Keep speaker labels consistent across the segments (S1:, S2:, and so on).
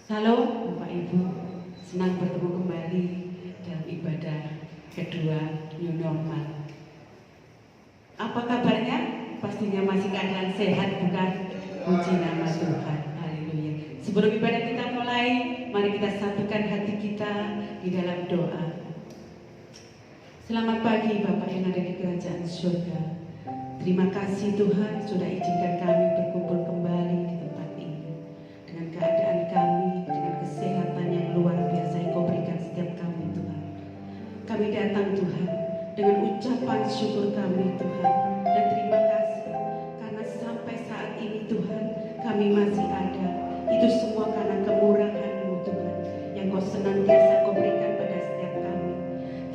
S1: Salam Bapak Ibu, senang bertemu kembali dalam ibadah kedua New Normal. Apa kabarnya? Pastinya masih keadaan sehat, bukan? Puji nama Tuhan, haleluya. Sebelum ibadah kita mulai, mari kita satukan hati kita di dalam doa. Selamat pagi Bapak yang ada di kerajaan surga. Terima kasih Tuhan sudah izinkan kami berkumpul kembali di tempat ini. Dengan keadaan kami, dengan kesehatan yang luar biasa yang Kau berikan setiap kami Tuhan. Kami datang Tuhan dengan ucapan syukur kami Tuhan. Dan terima kasih karena sampai saat ini Tuhan kami masih ada. Itu semua karena kemurahan-Mu Tuhan yang Kau senantiasa Kau berikan pada setiap kami.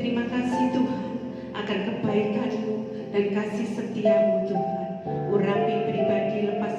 S1: Terima kasih Tuhan akan kebaikan-Mu dan kasih setia-Mu Tuhan. Urapi pribadi lepas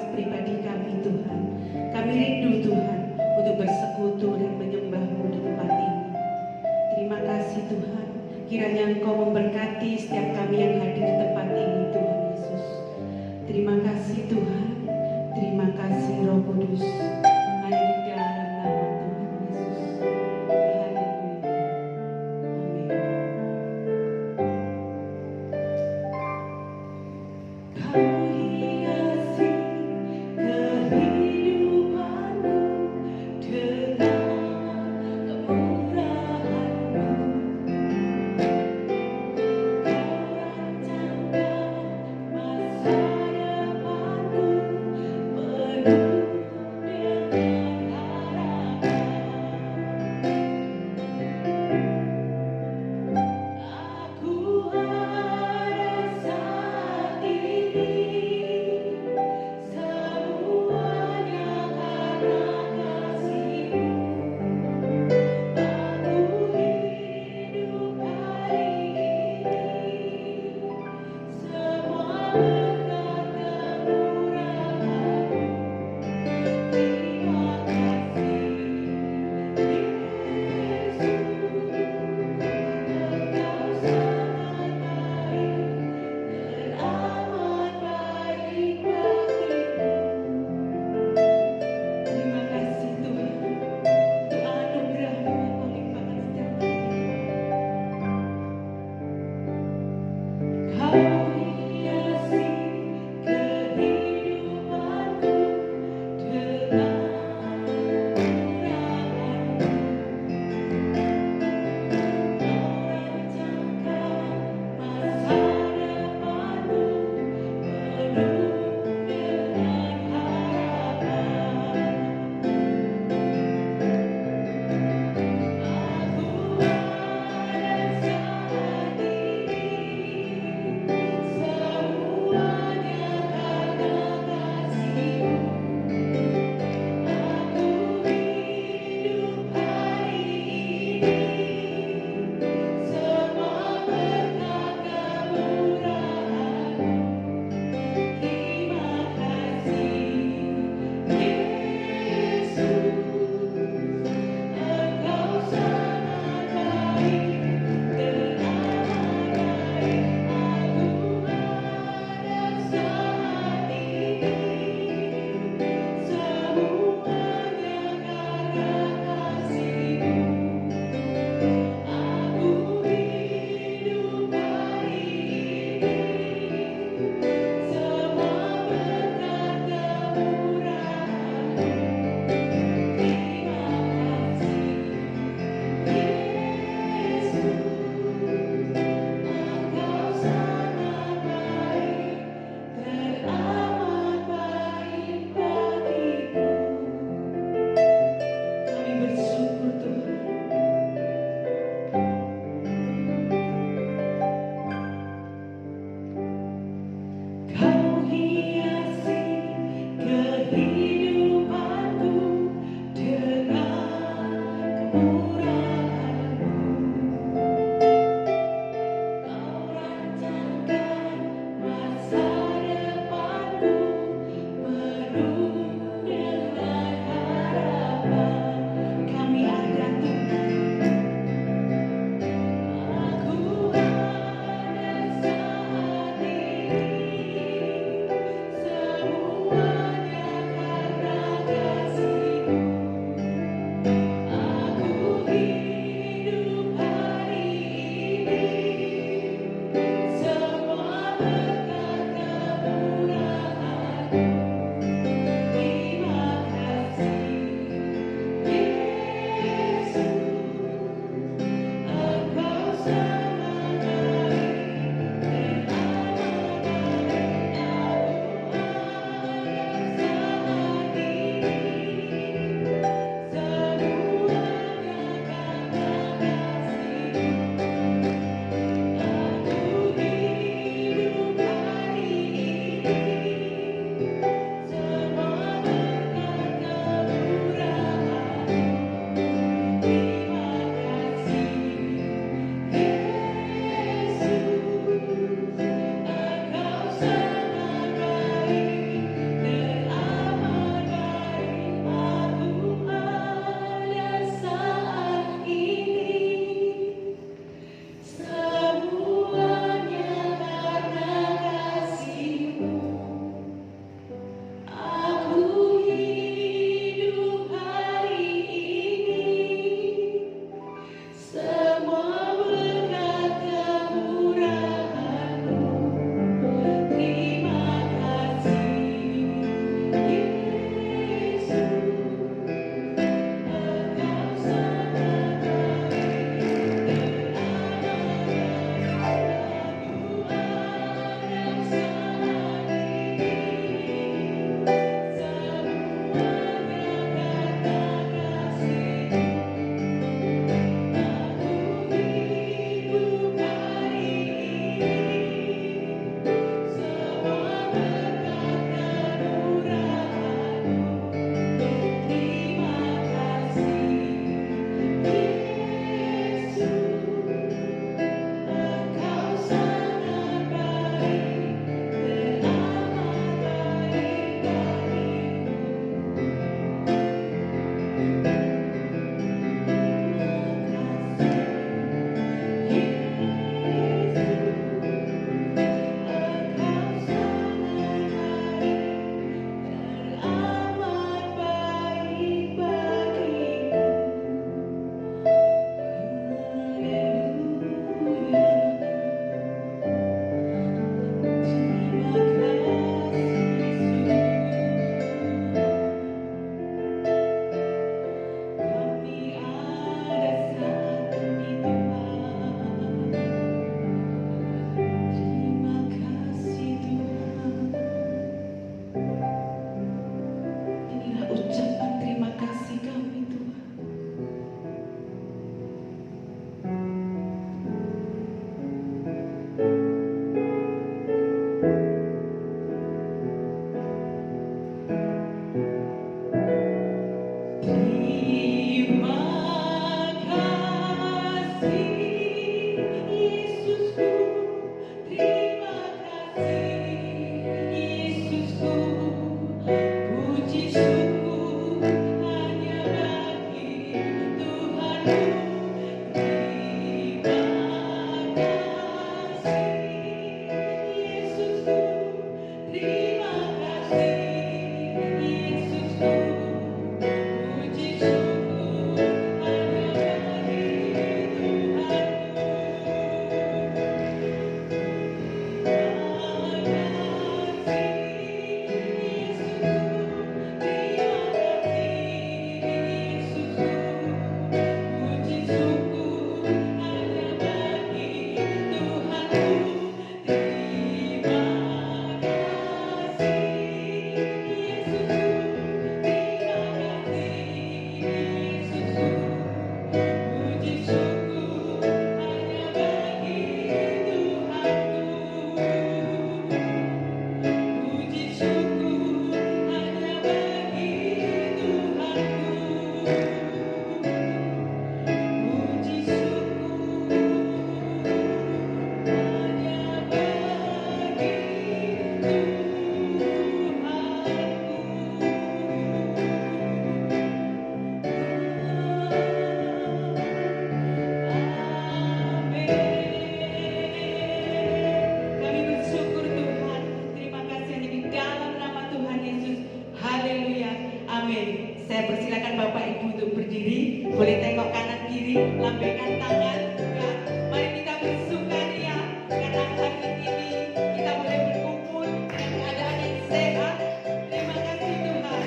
S1: Saya persilakan Bapak Ibu untuk berdiri, boleh tengok kanan kiri, lambaikan tangan juga. Mari kita bersukaria karena hari ini kita boleh berkumpul dengan keadaan yang sehat. Terima kasih Tuhan.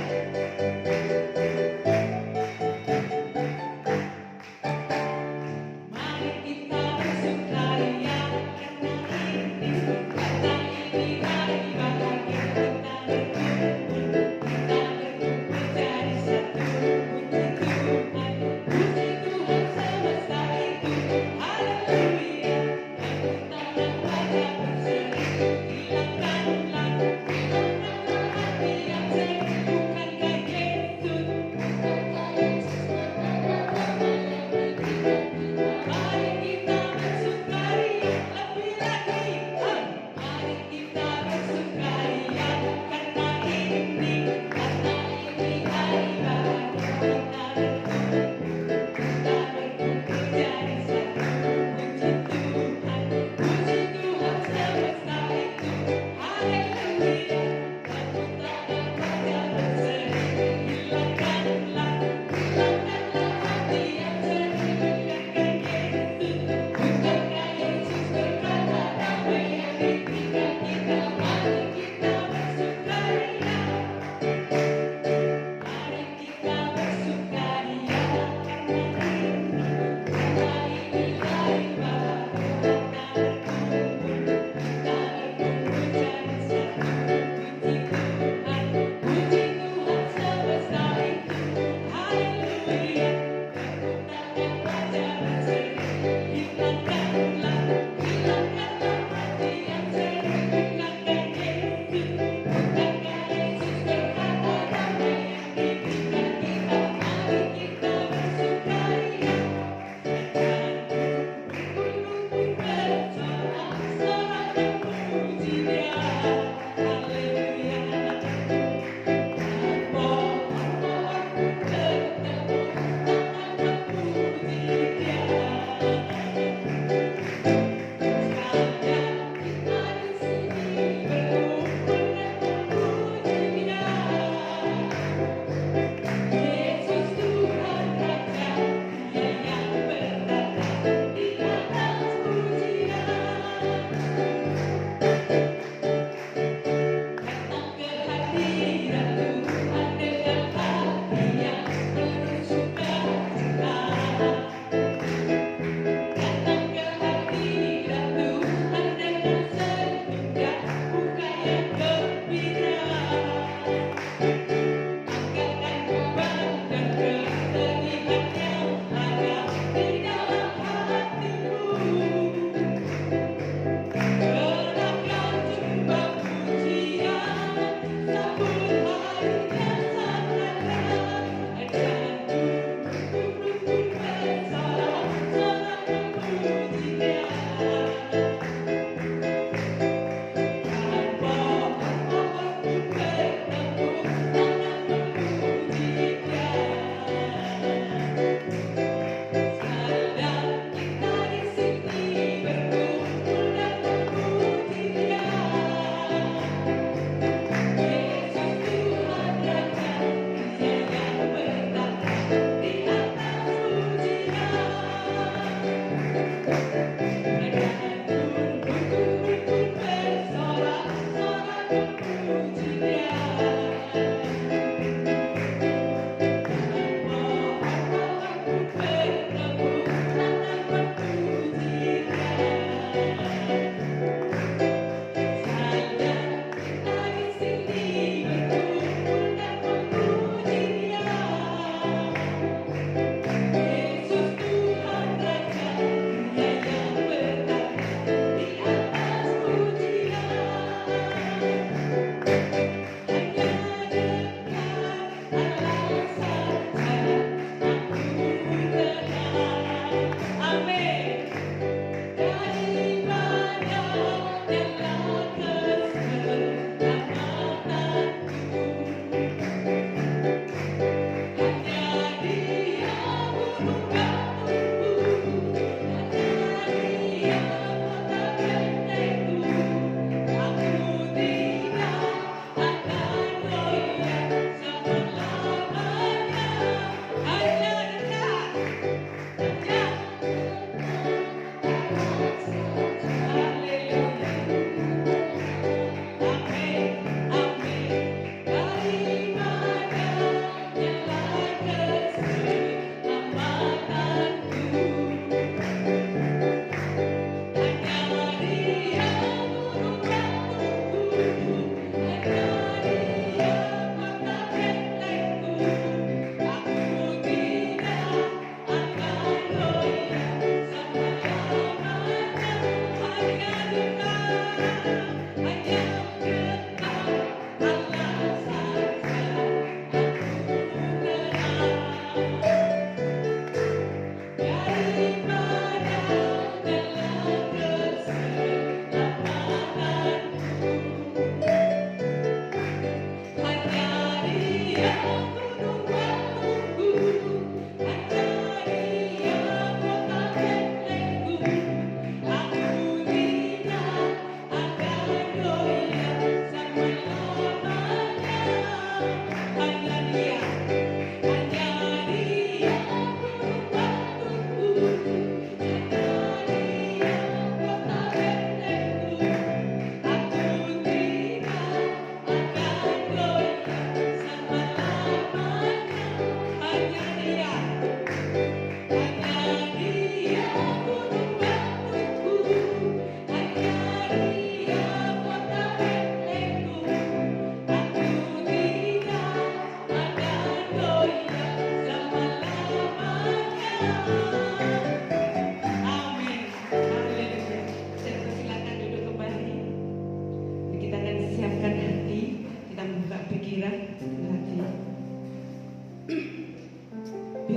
S1: Mari kita bersukaria karena ini kata ini hari bahagia kita berkumpul jadi satu. Puji Tuhan semesta itu, haleluya.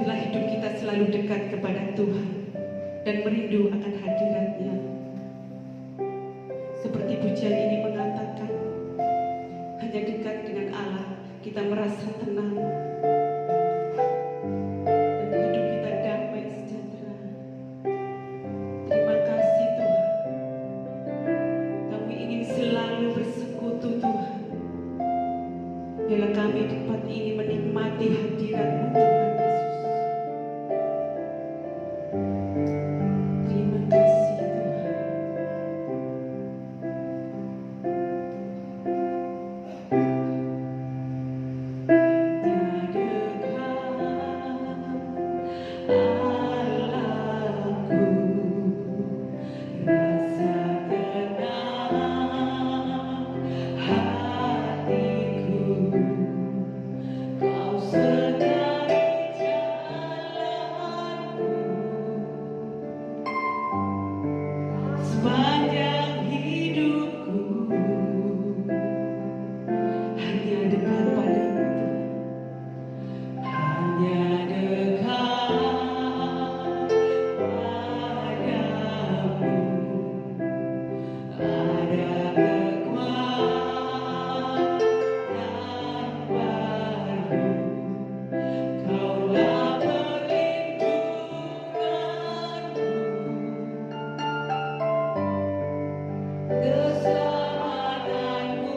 S1: Biarlah hidup kita selalu dekat kepada Tuhan dan merindu akan hadirat-Nya. Seperti pujian ini mengatakan, hanya dekat dengan Allah kita merasa tenang dan hidup kita damai sejahtera. Terima kasih Tuhan. Kami ingin selalu bersekutu Tuhan. Biarlah kami tempat ini menikmati hadirat-Mu Tuhan Yesus. Terima kasih Tuhan. Sepanjang hidupku hanya dekat padamu, hanya dekat padamu. Ada kekuatan baru, Kaulah perlindunganku. Keselamatanku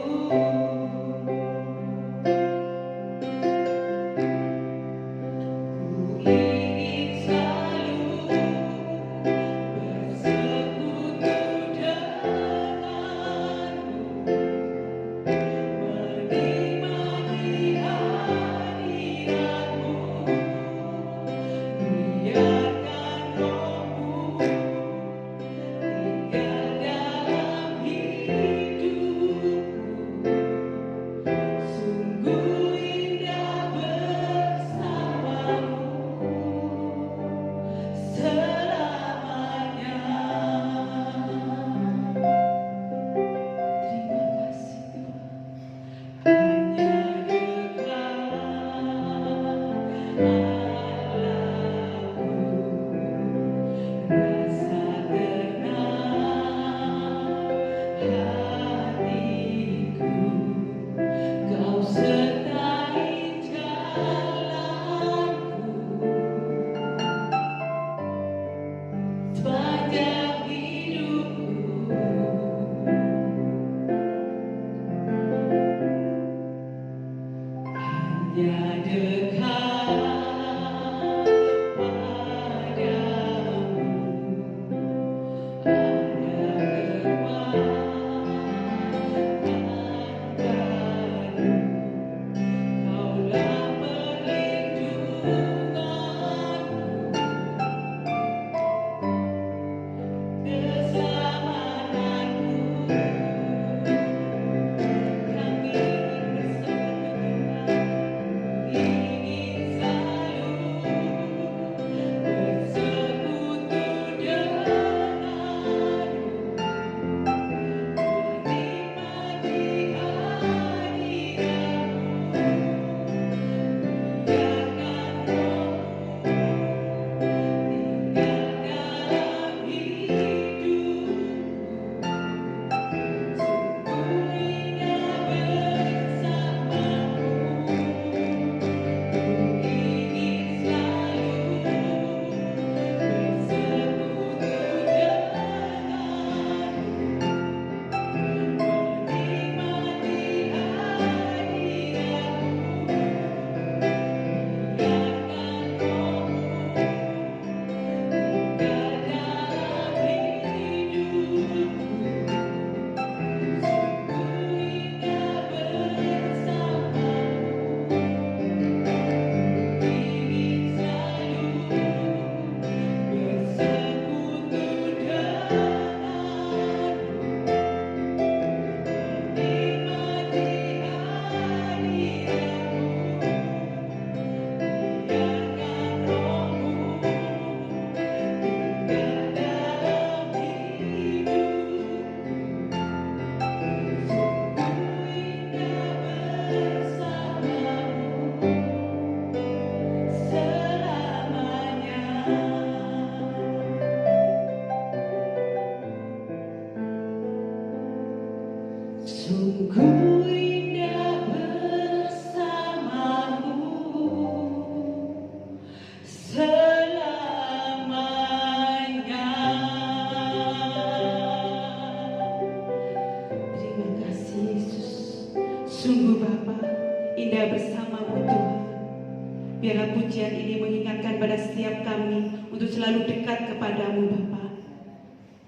S1: biarlah pujian ini mengingatkan pada setiap kami untuk selalu dekat kepadamu Bapa.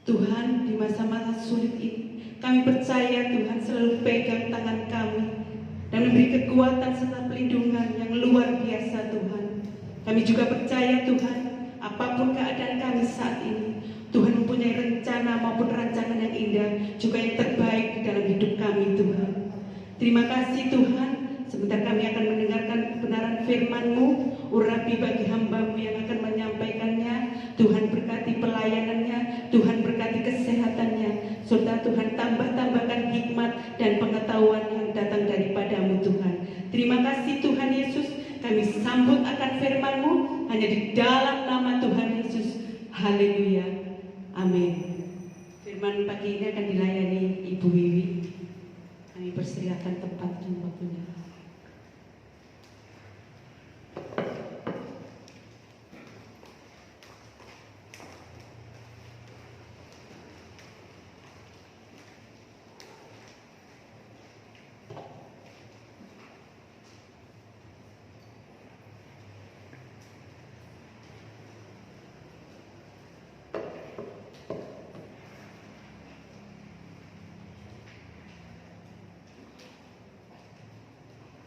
S1: Tuhan, di masa-masa sulit ini, kami percaya Tuhan selalu pegang tangan kami dan memberi kekuatan serta pelindungan yang luar biasa Tuhan. Kami juga percaya Tuhan, apapun keadaan kami saat ini, Tuhan mempunyai rencana maupun rancangan yang indah, juga yang terbaik di dalam hidup kami Tuhan. Terima kasih Tuhan, sebentar kami akan mendengarkan kebenaran firman-Mu, urapi bagi hamba-Mu yang akan menyampaikannya. Tuhan berkati pelayanannya, Tuhan berkati kesehatannya, serta Tuhan tambahkan hikmat dan pengetahuan yang datang daripada-Mu Tuhan. Terima kasih Tuhan Yesus, kami sambut akan firman-Mu hanya di dalam nama Tuhan Yesus. Haleluya. Amin. Firman pagi ini akan dilayani Ibu Wiwi. Kami persilakan tempat dan waktunya.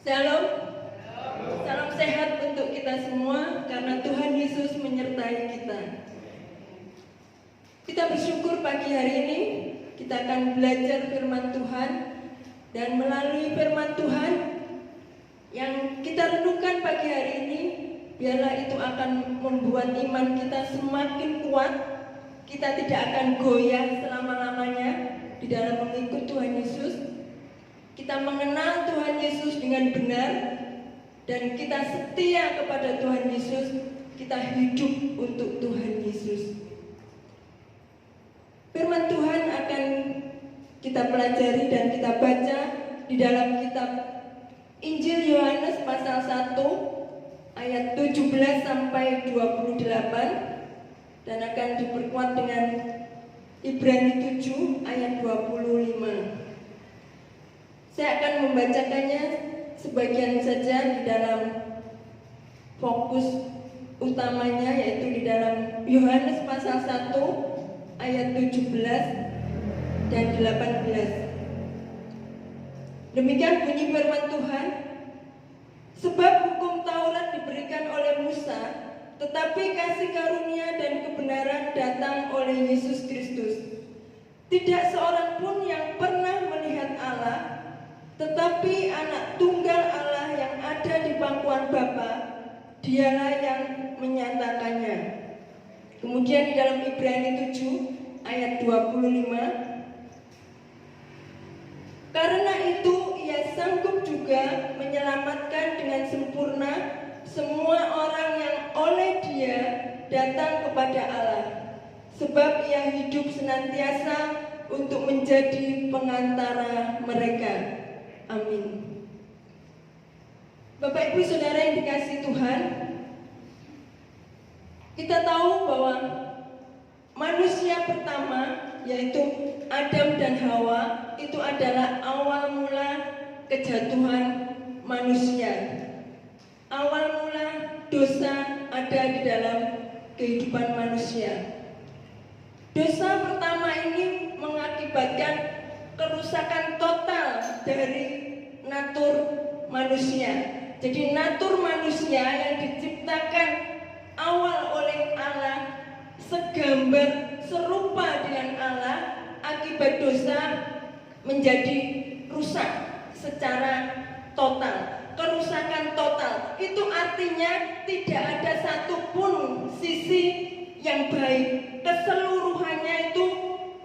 S2: Shalom. Salam sehat untuk kita semua karena Tuhan Yesus menyertai kita. Kita bersyukur pagi hari ini kita akan belajar firman Tuhan, dan melalui firman Tuhan yang kita renungkan pagi hari ini, biarlah itu akan membuat iman kita semakin kuat. Kita tidak akan goyah selama-lamanya di dalam mengikut Tuhan Yesus. Kita mengenal Tuhan Yesus dengan benar, dan kita setia kepada Tuhan Yesus. Kita hidup untuk Tuhan Yesus. Firman Tuhan akan kita pelajari dan kita baca di dalam kitab Injil Yohanes pasal 1 ayat 17 sampai 28, dan akan diperkuat dengan Ibrani 7 ayat 25. Saya akan membacakannya sebagian saja di dalam fokus utamanya, yaitu di dalam Yohanes pasal 1 ayat 17 dan 18. Demikian bunyi firman Tuhan. Sebab hukum Taurat diberikan oleh Musa, tetapi kasih karunia dan kebenaran datang oleh Yesus Kristus. Tidak seorang pun yang pernah melihat Allah, tetapi anak tunggal Allah yang ada di pangkuan Bapa, dialah yang menyatakannya. Kemudian di dalam Ibrani 7 ayat 25, karena itu ia sanggup juga menyelamatkan dengan sempurna semua orang yang oleh dia datang kepada Allah, sebab ia hidup senantiasa untuk menjadi pengantara mereka. Amin. Bapak Ibu Saudara yang dikasihi Tuhan, kita tahu bahwa manusia pertama, yaitu Adam dan Hawa, itu adalah awal mula kejatuhan manusia. Awal mula dosa ada di dalam kehidupan manusia. Dosa pertama ini mengakibatkan kerusakan total dari natur manusia. Jadi natur manusia yang diciptakan awal oleh Allah, segambar serupa dengan Allah, akibat dosa menjadi rusak secara total. Kerusakan total itu artinya tidak ada satupun sisi yang baik. Keseluruhannya itu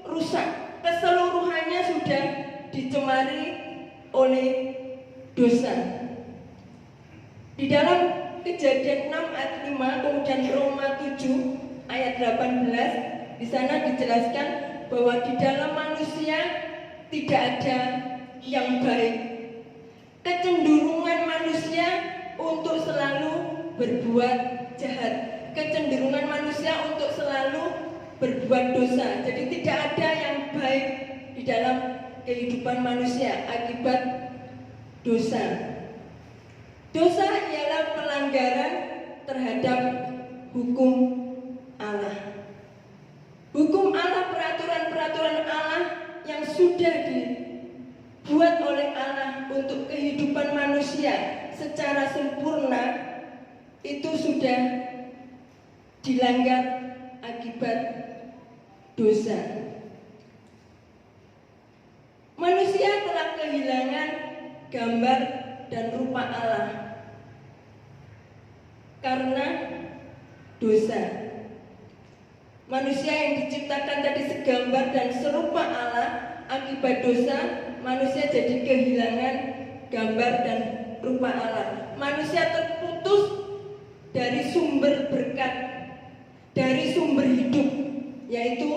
S2: rusak. Keseluruhannya sudah dicemari oleh dosa. Di dalam Kejadian 6 ayat 5, kemudian Roma 7 ayat 18, di sana dijelaskan bahwa di dalam manusia tidak ada yang baik. Kecenderungan manusia untuk selalu berbuat jahat, kecenderungan manusia untuk selalu berbuat dosa. Jadi tidak ada yang baik di dalam kehidupan manusia akibat dosa. Dosa ialah pelanggaran terhadap hukum Allah. Hukum Allah, peraturan-peraturan Allah yang sudah dibuat oleh Allah untuk kehidupan manusia secara sempurna itu sudah dilanggar akibat dosa. Manusia telah kehilangan gambar dan rupa Allah karena dosa. Manusia yang diciptakan tadi segambar dan serupa Allah, akibat dosa manusia jadi kehilangan gambar dan rupa Allah. Manusia terputus dari sumber berkat, dari sumber hidup, yaitu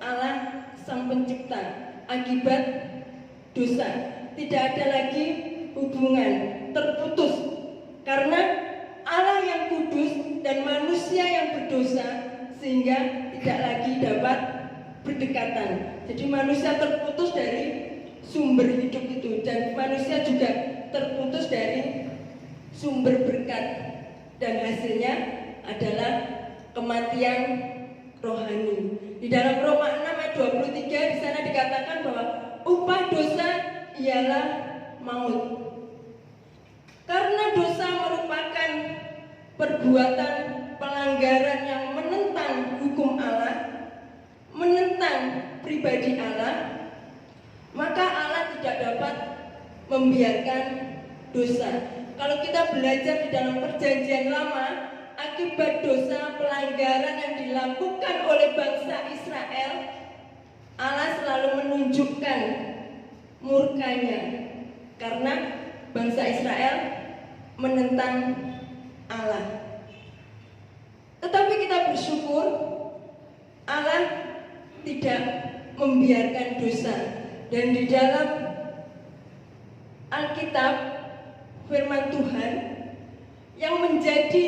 S2: Allah Sang Pencipta. Akibat dosa tidak ada lagi hubungan, terputus karena Allah yang kudus dan manusia yang berdosa, sehingga tidak lagi dapat berdekatan. Jadi manusia terputus dari sumber hidup itu, dan manusia juga terputus dari sumber berkat, dan hasilnya adalah kematian rohani. Di dalam Roma 6 ayat 23 di sana dikatakan bahwa upah dosa ialah maut. Karena dosa merupakan perbuatan pelanggaran yang menentang hukum Allah, menentang pribadi Allah, maka Allah tidak dapat membiarkan dosa. Kalau kita belajar di dalam Perjanjian Lama, akibat dosa pelanggaran yang dilakukan oleh bangsa Israel, Allah selalu menunjukkan murkanya karena bangsa Israel menentang Allah. Tetapi kita bersyukur Allah tidak membiarkan dosa, dan di dalam Alkitab firman Tuhan yang menjadi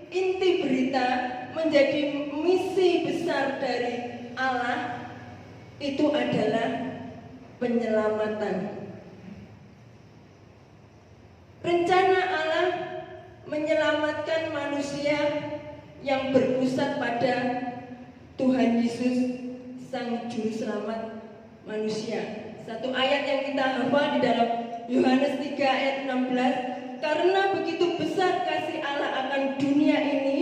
S2: inti berita, menjadi misi besar dari Allah itu adalah penyelamatan. Rencana Allah menyelamatkan manusia yang berpusat pada Tuhan Yesus, Sang Juru Selamat manusia. Satu ayat yang kita hafal di dalam Yohanes 3 ayat 16, karena begitu besar kasih Allah akan dunia ini,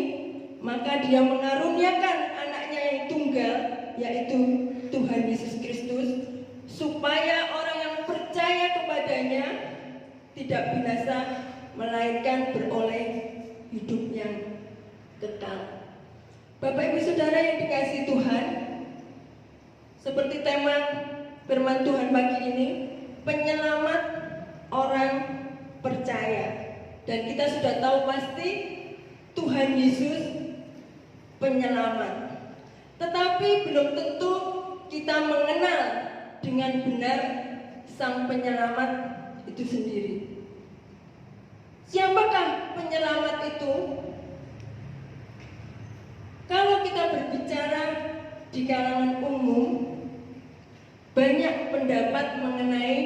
S2: maka Dia mengaruniakan anaknya yang tunggal, yaitu Tuhan Yesus Kristus, supaya orang yang percaya kepadanya tidak binasa, melainkan beroleh hidup yang kekal. Bapak Ibu Saudara yang dikasihi Tuhan, seperti tema firman Tuhan pagi ini, penyelamat orang percaya. Dan kita sudah tahu pasti Tuhan Yesus penyelamat. Tetapi belum tentu kita mengenal dengan benar Sang Penyelamat itu sendiri. Siapakah penyelamat itu? Kalau kita berbicara di kalangan umum, banyak pendapat mengenai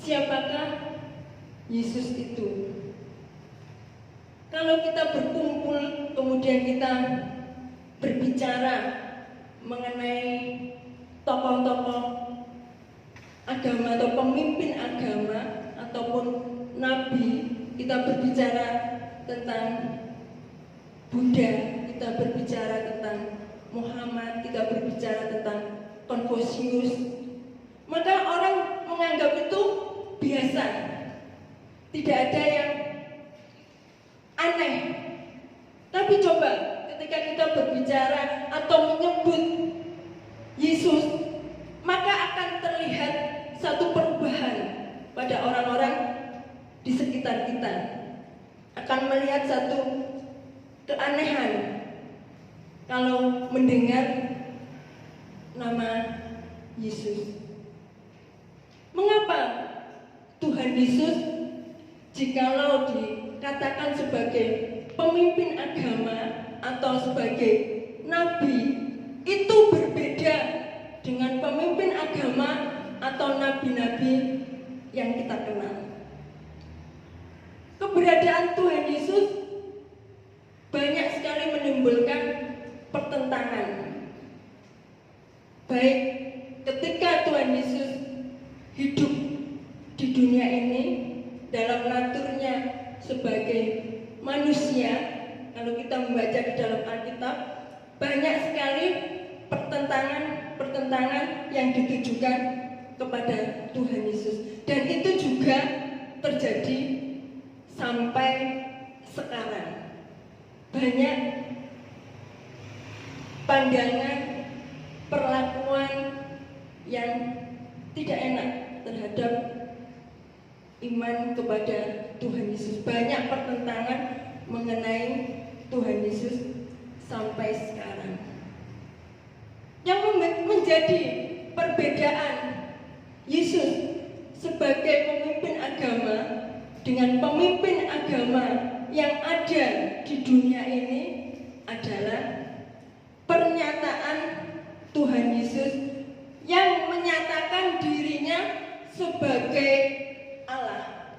S2: siapakah Yesus itu. Kalau kita berkumpul, kemudian kita berbicara mengenai tokoh-tokoh agama atau pemimpin agama ataupun nabi, kita berbicara tentang Buddha, kita berbicara tentang Muhammad, kita berbicara tentang Konfusius, maka orang menganggap itu biasa, tidak ada yang aneh. Tapi coba ketika kita berbicara atau menyebut Yesus, maka akan terlihat satu perubahan pada orang-orang di sekitar kita. Akan melihat satu keanehan kalau mendengar nama Yesus. Mengapa Tuhan Yesus, jikalau dikatakan sebagai pemimpin agama atau sebagai nabi, itu berbeda dengan pemimpin agama atau nabi-nabi yang kita kenal? keberadaan Tuhan Yesus banyak sekali menimbulkan pertentangan. Baik ketika Tuhan Yesus hidup di dunia ini dalam naturnya sebagai manusia, kalau kita membaca di dalam Alkitab, banyak sekali pertentangan yang ditujukan kepada Tuhan Yesus, dan itu juga terjadi sampai sekarang. Banyak pandangan, perlakuan yang tidak enak terhadap iman kepada Tuhan Yesus. Banyak pertentangan mengenai Tuhan Yesus sampai sekarang. Yang menjadi perbedaan Yesus sebagai pemimpin agama dengan pemimpin agama yang ada di dunia ini adalah pernyataan Tuhan Yesus yang menyatakan dirinya sebagai Allah.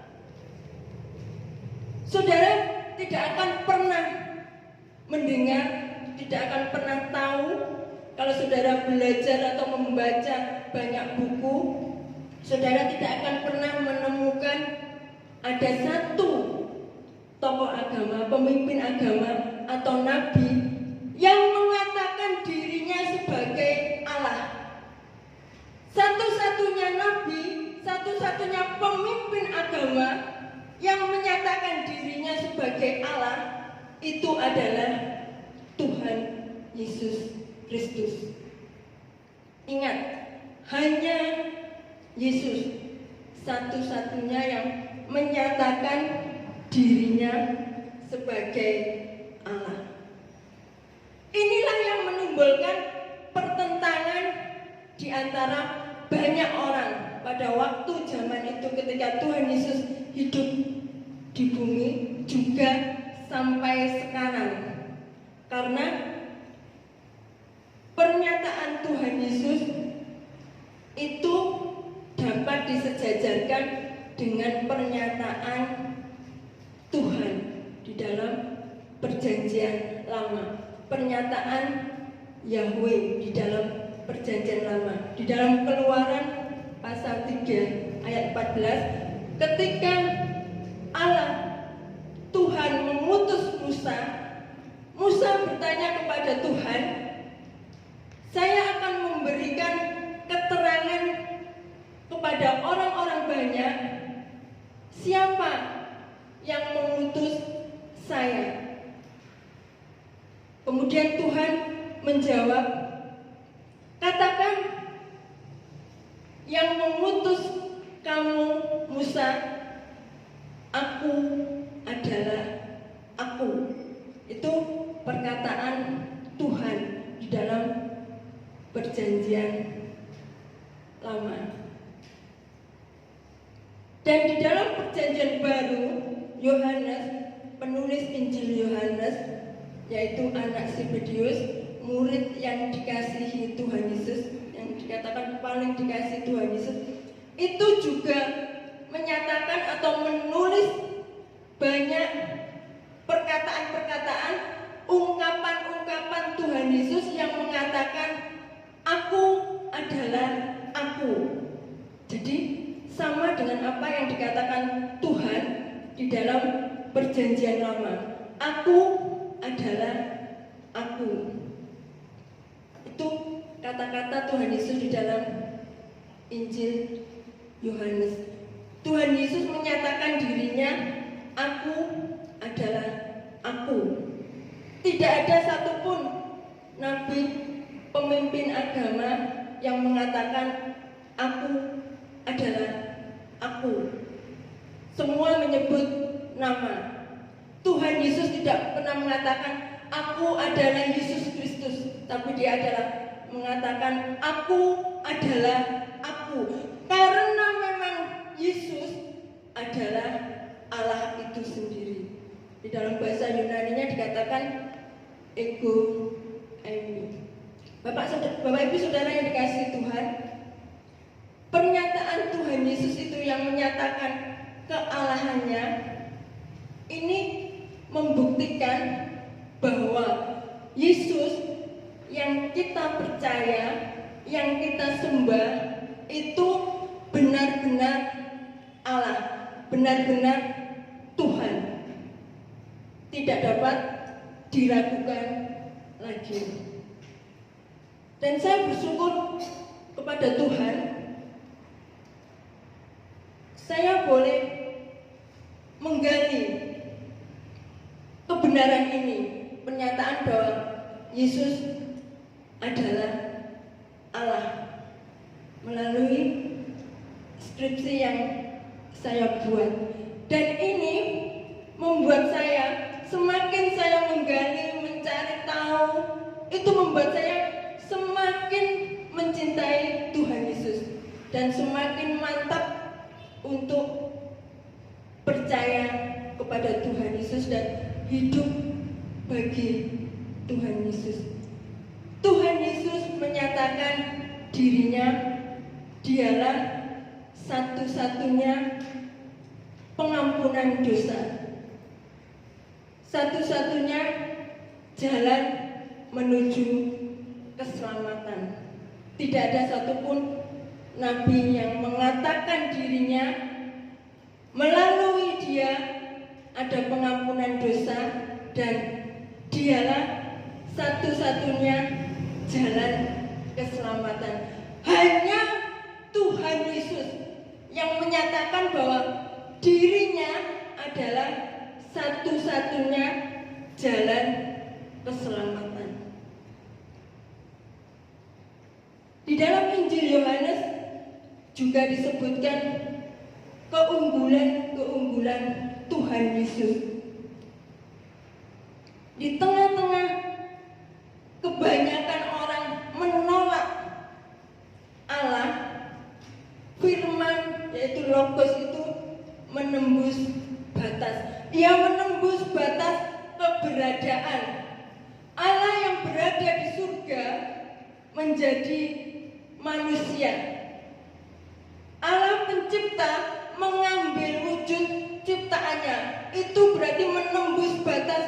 S2: Saudara tidak akan pernah mendengar, tidak akan pernah tahu kalau saudara belajar atau membaca banyak buku, saudara tidak akan pernah menemukan ada satu tokoh agama, pemimpin agama atau nabi yang mengatakan dirinya sebagai Allah. Satu-satunya nabi, satu-satunya pemimpin agama yang menyatakan dirinya sebagai Allah itu adalah Tuhan Yesus Kristus. Ingat, hanya Yesus satu-satunya yang menyatakan dirinya sebagai Allah. Inilah yang menimbulkan pertentangan di antara banyak orang pada waktu zaman itu ketika Tuhan Yesus hidup di bumi, juga sampai sekarang. Karena pernyataan Tuhan Yesus itu dapat disejajarkan dengan pernyataan Tuhan di dalam Perjanjian Lama, pernyataan Yahweh di dalam Perjanjian Lama. Di dalam Keluaran pasal 3 ayat 14, ketika Allah Tuhan mengutus Musa, Musa bertanya kepada Tuhan, saya akan memberikan keterangan kepada orang-orang banyak siapa yang mengutus saya. Kemudian Tuhan menjawab, katakan yang mengutus kamu Musa, aku adalah aku. Itu perkataan Tuhan di dalam Perjanjian Lama. Dan di dalam Perjanjian Baru, Yohanes, penulis Injil Yohanes, yaitu anak Zebedius, murid yang dikasihi Tuhan Yesus, yang dikatakan paling dikasihi Tuhan Yesus, itu juga menyatakan atau menulis banyak perkataan-perkataan, ungkapan-ungkapan Tuhan Yesus yang mengatakan aku adalah aku. Jadi sama dengan apa yang dikatakan Tuhan di dalam Perjanjian Lama. Aku adalah aku. Itu kata-kata Tuhan Yesus di dalam Injil Yohanes. Tuhan Yesus menyatakan dirinya, aku adalah aku. Tidak ada satupun nabi, pemimpin agama yang mengatakan aku adalah aku. Semua menyebut nama. Tuhan Yesus tidak pernah mengatakan aku adalah Yesus Kristus, tapi dia adalah mengatakan aku adalah aku. Karena memang Yesus adalah Allah itu sendiri. Di dalam bahasa Yunani-nya dikatakan ego eimi. Bapak Ibu Saudara yang dikasihi Tuhan, pernyataan Tuhan Yesus itu yang menyatakan kealahannya Ini membuktikan bahwa Yesus yang kita percaya, yang kita sembah itu benar-benar Allah, benar-benar Tuhan. Tidak dapat diragukan lagi. Dan saya bersyukur kepada Tuhan, saya boleh menggali kebenaran ini, pernyataan bahwa Yesus adalah Allah melalui skripsi yang saya buat. Dan ini membuat saya semakin saya menggali, mencari tahu, itu membuat saya semakin mencintai Tuhan Yesus dan semakin mantap untuk percaya kepada Tuhan Yesus dan hidup bagi Tuhan Yesus. Tuhan Yesus menyatakan dirinya dialah satu-satunya pengampunan dosa, satu-satunya jalan menuju keselamatan. Tidak ada satupun nabi yang mengatakan dirinya melalui dia ada pengampunan dosa dan dialah satu-satunya jalan keselamatan. Hanya Tuhan Yesus yang menyatakan bahwa dirinya adalah satu-satunya jalan keselamatan. Di dalam Injil Yohanes juga disebutkan keunggulan-keunggulan Tuhan Yesus. Di tengah-tengah kebanyakan orang menolak Allah, firman yaitu Logos itu menembus batas. Ia menembus batas keberadaan. Allah yang berada di surga menjadi manusia. Allah pencipta mengambil wujud ciptaannya. Itu berarti menembus batas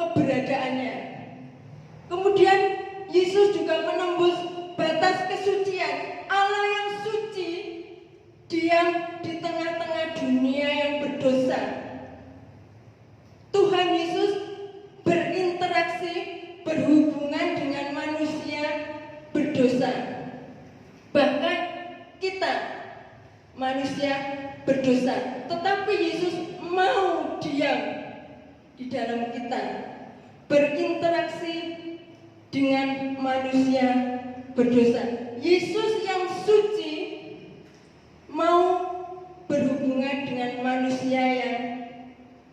S2: keberadaannya. Kemudian Yesus juga menembus batas kesucian. Allah yang suci diam di tengah-tengah dunia yang berdosa. Tuhan Yesus berinteraksi, berhubungan dengan manusia berdosa. Bahkan kita manusia berdosa, tetapi Yesus mau diam di dalam kita, berinteraksi dengan manusia berdosa. Yesus yang suci mau berhubungan dengan manusia yang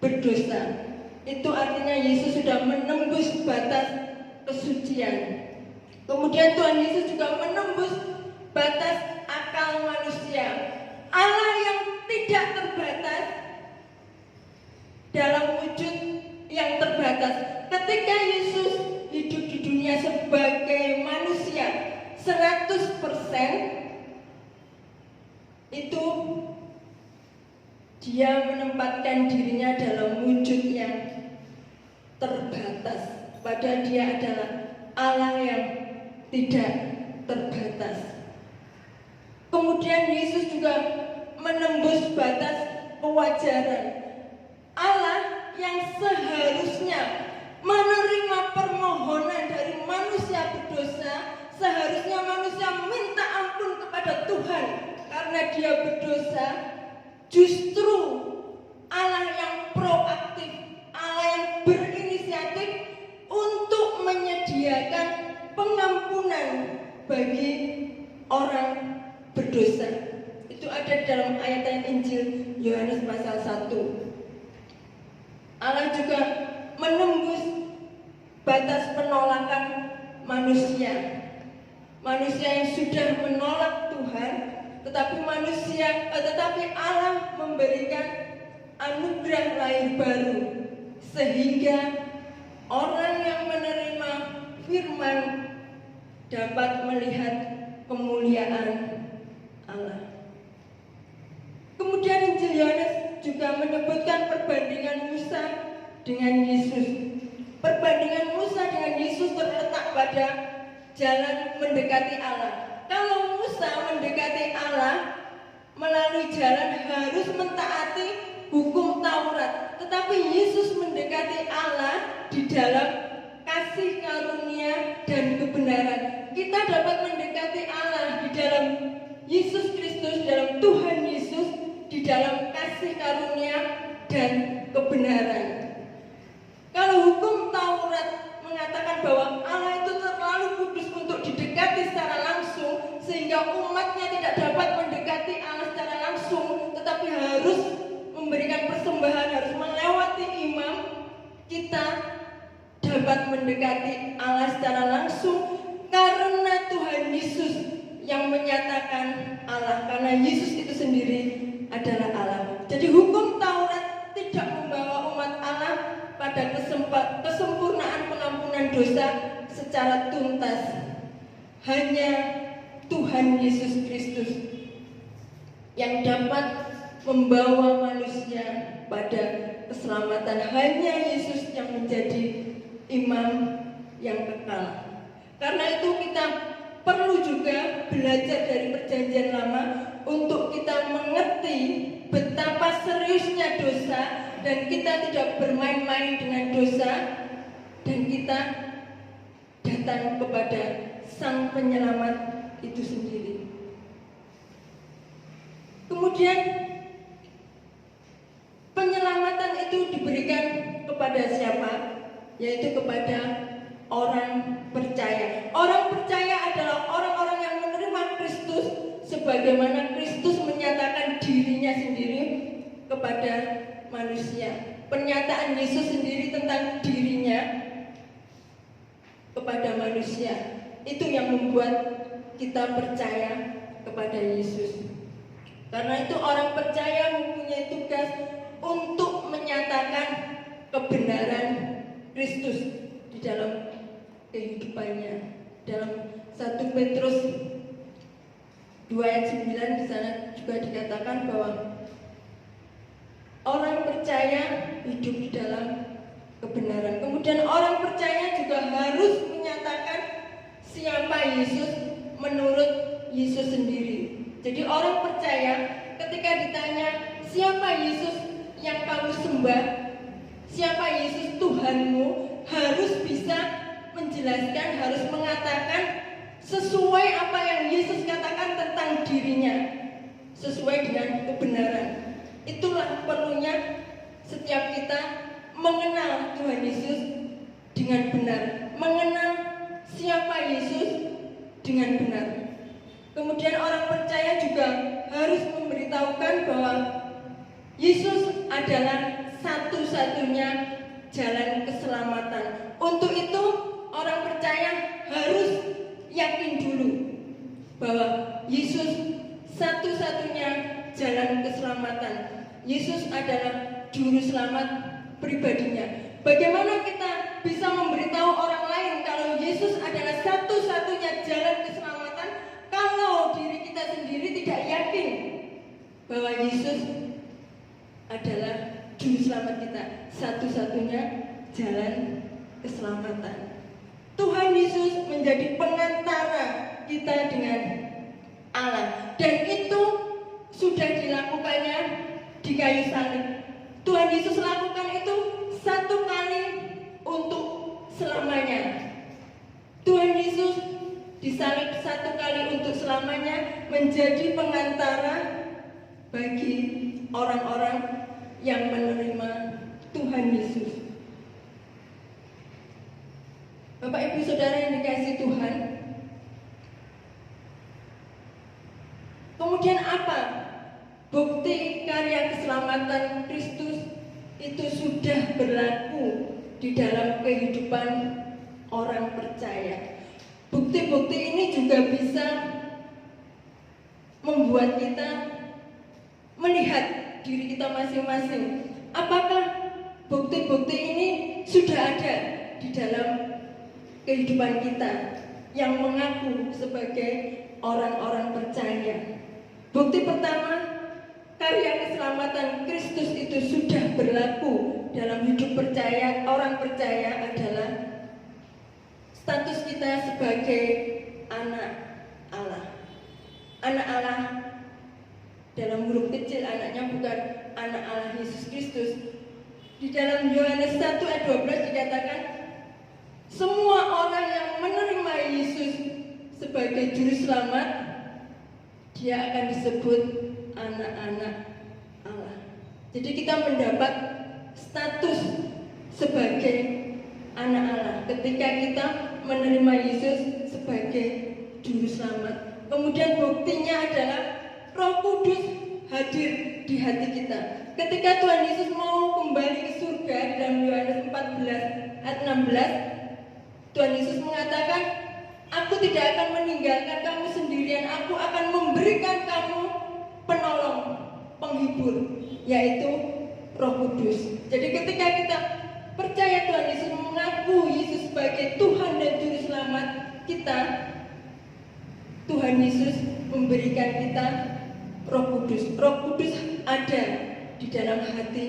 S2: berdosa. Itu artinya Yesus sudah menembus batas kesucian. Kemudian Tuhan Yesus juga menembus batas akal manusia. Allah yang tidak terbatas dalam wujud yang terbatas. Ketika Yesus hidup di dunia sebagai manusia 100%, itu dia menempatkan dirinya dalam wujud yang terbatas, padahal dia adalah Allah yang tidak terbatas. Kemudian Yesus juga menembus batas kewajaran. Allah yang seharusnya menerima permohonan dari manusia berdosa, seharusnya manusia minta ampun kepada Tuhan karena dia berdosa. Justru Allah yang proaktif, Allah yang berinisiatif untuk menyediakan pengampunan bagi orang berdosa. Itu ada dalam ayat-ayat Injil Yohanes pasal 1. Allah juga menembus batas penolakan manusia. Manusia yang sudah menolak Tuhan, tetapi Allah memberikan anugerah lahir baru, sehingga orang yang menerima firman dapat melihat kemuliaan Allah. Kemudian Injil Yohanes juga menyebutkan perbandingan Musa dengan Yesus. Perbandingan Musa dengan Yesus terletak pada jalan mendekati Allah. Kalau Musa mendekati Allah melalui jalan harus mentaati hukum Taurat, tetapi Yesus mendekati Allah di dalam kasih karunia dan kebenaran. Kita dapat mendekati Allah di dalam Yesus Kristus, di dalam Tuhan Yesus, di dalam kasih karunia dan kebenaran. Kalau hukum Taurat mengatakan bahwa Allah itu terlalu kudus untuk didekati secara langsung, sehingga umatnya tidak dapat mendekati Allah secara langsung, tetapi harus memberikan persembahan, harus melewati imam, kita dapat mendekati Allah secara langsung karena Tuhan Yesus yang menyatakan Allah, karena Yesus itu sendiri adalah Allah. Jadi hukum Taurat tidak membawa umat Allah pada kesempurnaan pengampunan dosa secara tuntas. Hanya Tuhan Yesus Kristus yang dapat membawa manusia pada keselamatan. Hanya Yesus yang menjadi imam yang kekal. Karena itu kita perlu juga belajar dari perjanjian lama untuk kita mengerti betapa seriusnya dosa, dan kita tidak bermain-main dengan dosa, dan kita datang kepada Sang Penyelamat itu sendiri. Kemudian penyelamatan itu diberikan kepada siapa? Yaitu kepada orang percaya. Orang percaya adalah orang-orang yang menerima Kristus sebagaimana Kristus menyatakan dirinya sendiri kepada manusia. Pernyataan Yesus sendiri tentang dirinya kepada manusia, itu yang membuat kita percaya kepada Yesus. Karena itu orang percaya mempunyai tugas untuk menyatakan kebenaran Kristus di dalam kehidupannya. Dalam 1 Petrus 2 ayat 9 di sana juga dikatakan bahwa orang percaya hidup di dalam kebenaran. Kemudian orang percaya juga harus menyatakan siapa Yesus menurut Yesus sendiri. Jadi orang percaya ketika ditanya siapa Yesus yang kamu sembah, siapa Yesus Tuhanmu, harus bisa menjelaskan, harus mengatakan sesuai apa yang Yesus katakan tentang dirinya, sesuai dengan kebenaran. Itulah perlunya setiap kita mengenal Tuhan Yesus dengan benar, mengenal siapa Yesus dengan benar. Kemudian orang percaya juga harus memberitahukan bahwa Yesus adalah satu-satunya jalan keselamatan. Untuk itu orang percaya harus yakin dulu bahwa Yesus satu-satunya jalan keselamatan. Yesus adalah juru selamat pribadinya. Bagaimana kita bisa memberitahu orang lain kalau Yesus adalah satu-satunya jalan keselamatan kalau diri kita sendiri tidak yakin bahwa Yesus adalah juru selamat kita, satu-satunya jalan keselamatan. Tuhan Yesus menjadi pengantara kita dengan Allah, dan itu sudah dilakukannya di kayu salib. Tuhan Yesus lakukan itu satu kali untuk selamanya. Tuhan Yesus disalib satu kali untuk selamanya, menjadi pengantara bagi orang-orang yang menerima Tuhan Yesus. Bapak Ibu Saudara yang dikasihi Tuhan, kemudian apa bukti karya keselamatan Kristus itu sudah berlaku di dalam kehidupan orang percaya? Bukti-bukti ini juga bisa membuat kita melihat diri kita masing-masing. Apakah bukti-bukti ini sudah ada di dalam kehidupan kita yang mengaku sebagai orang-orang percaya? Bukti pertama karya keselamatan Kristus itu sudah berlaku dalam hidup orang percaya adalah status kita sebagai anak Allah. Anak Allah dalam huruf kecil, anaknya bukan anak Allah Yesus Kristus. Di dalam Yohanes 1 ayat 12 dikatakan, semua orang yang menerima Yesus sebagai juru selamat, dia akan disebut anak-anak Allah. Jadi kita mendapat status sebagai anak Allah ketika kita menerima Yesus sebagai juru selamat. Kemudian buktinya adalah Roh Kudus hadir di hati kita. Ketika Tuhan Yesus mau kembali ke surga dalam Yohanes 14 ayat 16, Tuhan Yesus mengatakan, aku tidak akan meninggalkan kamu sendirian, aku akan memberikan kamu penolong, penghibur, yaitu Roh Kudus. Jadi ketika kita percaya Tuhan Yesus, mengaku Yesus sebagai Tuhan dan Juru Selamat kita, Tuhan Yesus memberikan kita Roh Kudus. Roh Kudus ada di dalam hati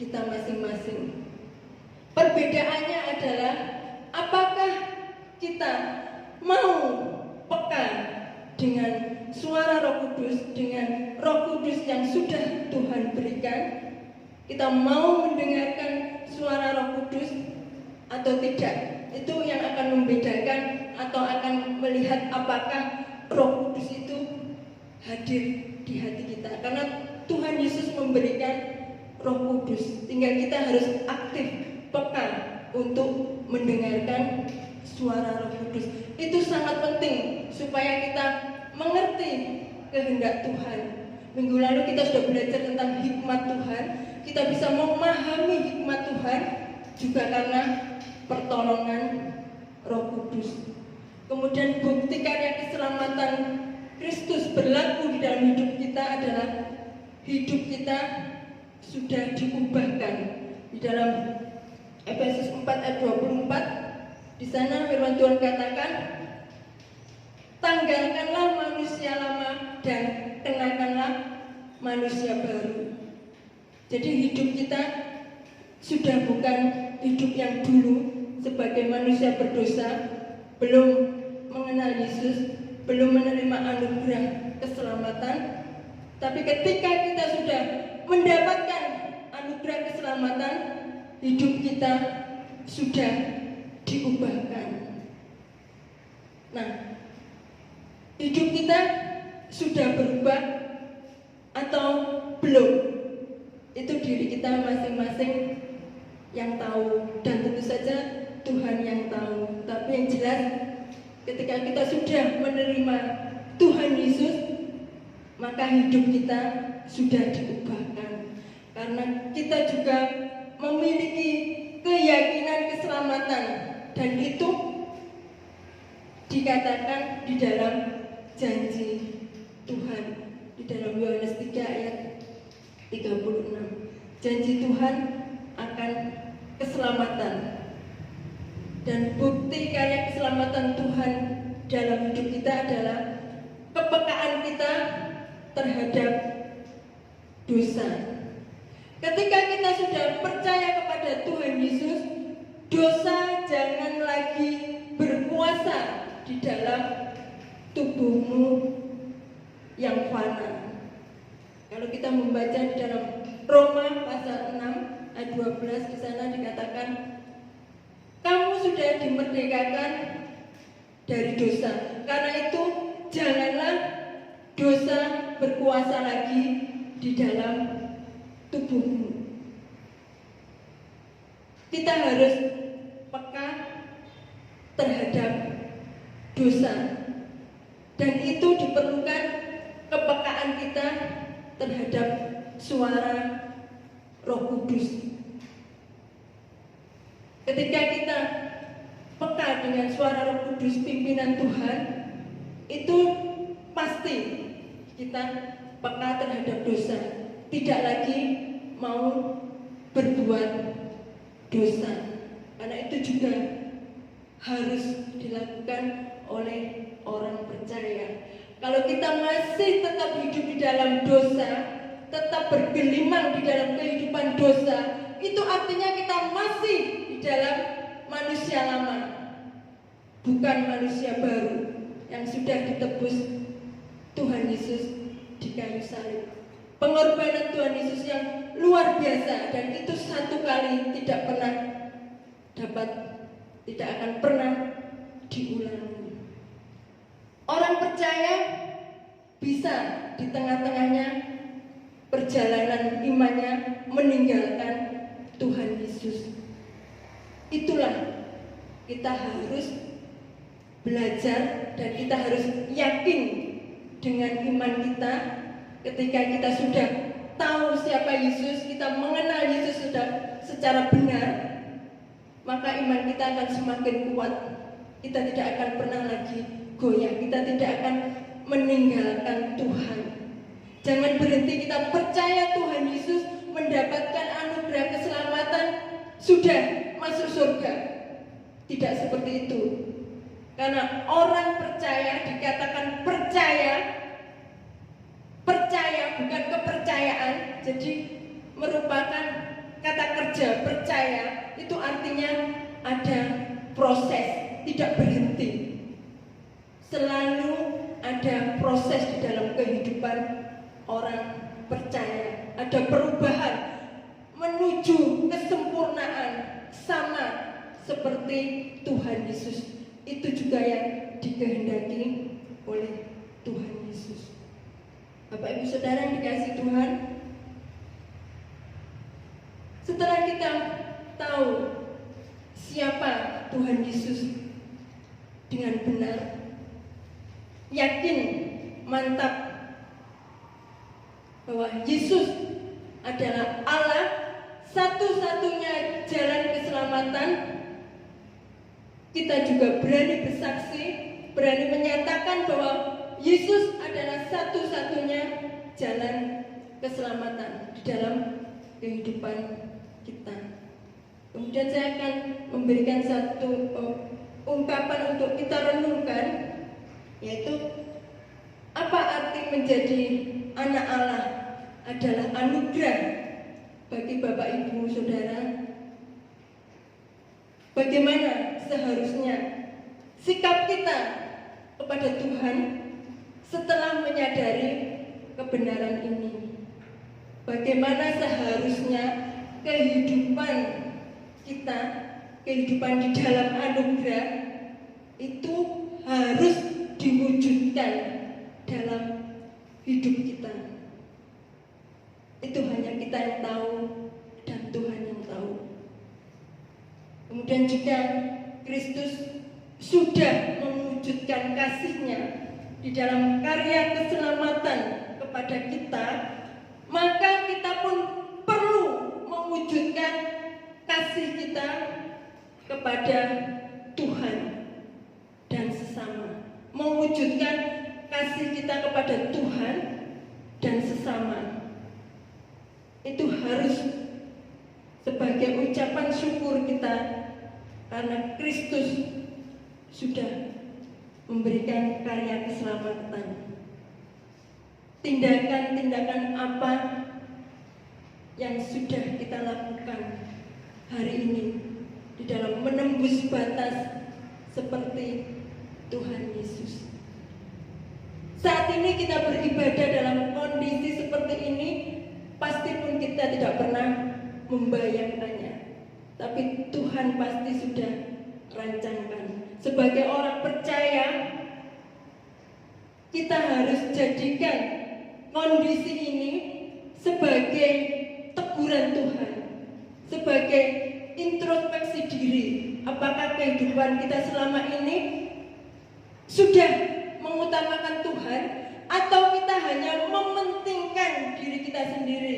S2: kita masing-masing. Perbedaannya adalah apakah kita mau peka dengan suara Roh Kudus, dengan Roh Kudus yang sudah Tuhan berikan. Kita mau mendengarkan suara Roh Kudus atau tidak. Itu yang akan membedakan atau akan melihat apakah Roh Kudus itu hadir di hati kita. Karena Tuhan Yesus memberikan Roh Kudus, tinggal kita harus aktif, peka untuk mendengarkan suara Roh Kudus. Itu sangat penting supaya kita mengerti kehendak Tuhan. Minggu lalu kita sudah belajar tentang hikmat Tuhan. Kita bisa memahami hikmat Tuhan juga karena pertolongan Roh Kudus. Kemudian bukti karya keselamatan Kristus berlaku di dalam hidup kita adalah hidup kita sudah diubahkan. Di dalam Efesus 4 ayat 24, di sana firman Tuhan katakan, tanggalkanlah manusia lama dan kenakanlah manusia baru. Jadi hidup kita sudah bukan hidup yang dulu sebagai manusia berdosa, belum mengenal Yesus, belum menerima anugerah keselamatan. Tapi ketika kita sudah mendapatkan anugerah keselamatan, hidup kita sudah diubahkan. Nah, hidup kita sudah berubah atau belum? Itu diri kita masing-masing yang tahu, dan tentu saja Tuhan yang tahu. Tapi yang jelas, ketika kita sudah menerima Tuhan Yesus, maka hidup kita sudah diubahkan. Karena kita juga memiliki keyakinan keselamatan, dan itu dikatakan di dalam janji Tuhan di dalam Yohanes 3 ayat 36. Janji Tuhan akan keselamatan, dan bukti karya keselamatan Tuhan dalam hidup kita adalah kepekaan kita terhadap dosa. Ketika kita sudah percaya kepada Tuhan Yesus, dosa jangan lagi berkuasa di dalam tubuhmu yang fana. Kalau kita membaca di dalam Roma pasal 6 ayat 12, di sana dikatakan, kamu sudah dimerdekakan dari dosa. Karena itu janganlah dosa berkuasa lagi di dalam tubuhmu. Kita harus peka terhadap dosa, dan itu diperlukan kepekaan kita terhadap suara Roh Kudus. Ketika kita peka dengan suara Roh Kudus, pimpinan Tuhan, itu pasti kita peka terhadap dosa, tidak lagi mau berbuat dosa. Karena itu juga harus dilakukan oleh orang percaya. Kalau kita masih tetap hidup di dalam dosa, tetap bergelimang di dalam kehidupan dosa, itu artinya kita masih di dalam manusia lama, bukan manusia baru yang sudah ditebus Tuhan Yesus di kayu salib. Pengorbanan Tuhan Yesus yang luar biasa, dan itu satu kali, tidak akan pernah diulangi. Orang percaya bisa di tengah-tengahnya perjalanan imannya meninggalkan Tuhan Yesus. Itulah kita harus belajar, dan kita harus yakin dengan iman kita. Ketika kita sudah tahu siapa Yesus, kita mengenal Yesus sudah secara benar, maka iman kita akan semakin kuat. Kita tidak akan pernah lagi goyah, kita tidak akan meninggalkan Tuhan. Jangan berhenti kita percaya Tuhan Yesus mendapatkan anugerah keselamatan, sudah masuk surga. Tidak seperti itu. Karena orang percaya dikatakan percaya bukan kepercayaan. Jadi merupakan kata kerja percaya, itu artinya ada proses, tidak berhenti. Selalu ada proses di dalam kehidupan orang percaya. Ada perubahan menuju kesempurnaan, sama seperti Tuhan Yesus. Itu juga yang dikehendaki oleh Tuhan Yesus. Bapak Ibu Saudara yang dikasihi Tuhan, setelah kita tahu siapa Tuhan Yesus dengan benar, yakin, mantap bahwa Yesus adalah Allah, satu-satunya jalan keselamatan, kita juga berani bersaksi, berani menyatakan bahwa Yesus adalah satu-satunya jalan keselamatan di dalam kehidupan kita. Kemudian saya akan memberikan satu ungkapan untuk kita renungkan, yaitu apa arti menjadi anak Allah. Adalah anugerah bagi Bapak Ibu Saudara. Bagaimana seharusnya sikap kita kepada Tuhan setelah menyadari kebenaran ini? Bagaimana seharusnya kehidupan kita, kehidupan di dalam anugerah itu harus diwujudkan dalam hidup kita? Itu hanya kita yang tahu dan Tuhan yang tahu. Kemudian jika Kristus sudah mewujudkan kasih-Nya di dalam karya keselamatan kepada kita, maka kita pun perlu mewujudkan kasih kita kepada Tuhan dan sesama. Mewujudkan kasih kita kepada Tuhan dan sesama. Itu harus sebagai ucapan syukur kita karena Kristus sudah memberikan karya keselamatan. Tindakan-tindakan apa yang sudah kita lakukan hari ini di dalam menembus batas seperti Tuhan Yesus? Saat ini kita beribadah dalam kondisi seperti ini, pasti pun kita tidak pernah membayangkannya, tapi Tuhan pasti sudah rancangkan. Sebagai orang percaya, kita harus jadikan kondisi ini sebagai teguran Tuhan, sebagai introspeksi diri. Apakah kehidupan kita selama ini sudah mengutamakan Tuhan, atau kita hanya mementingkan diri kita sendiri,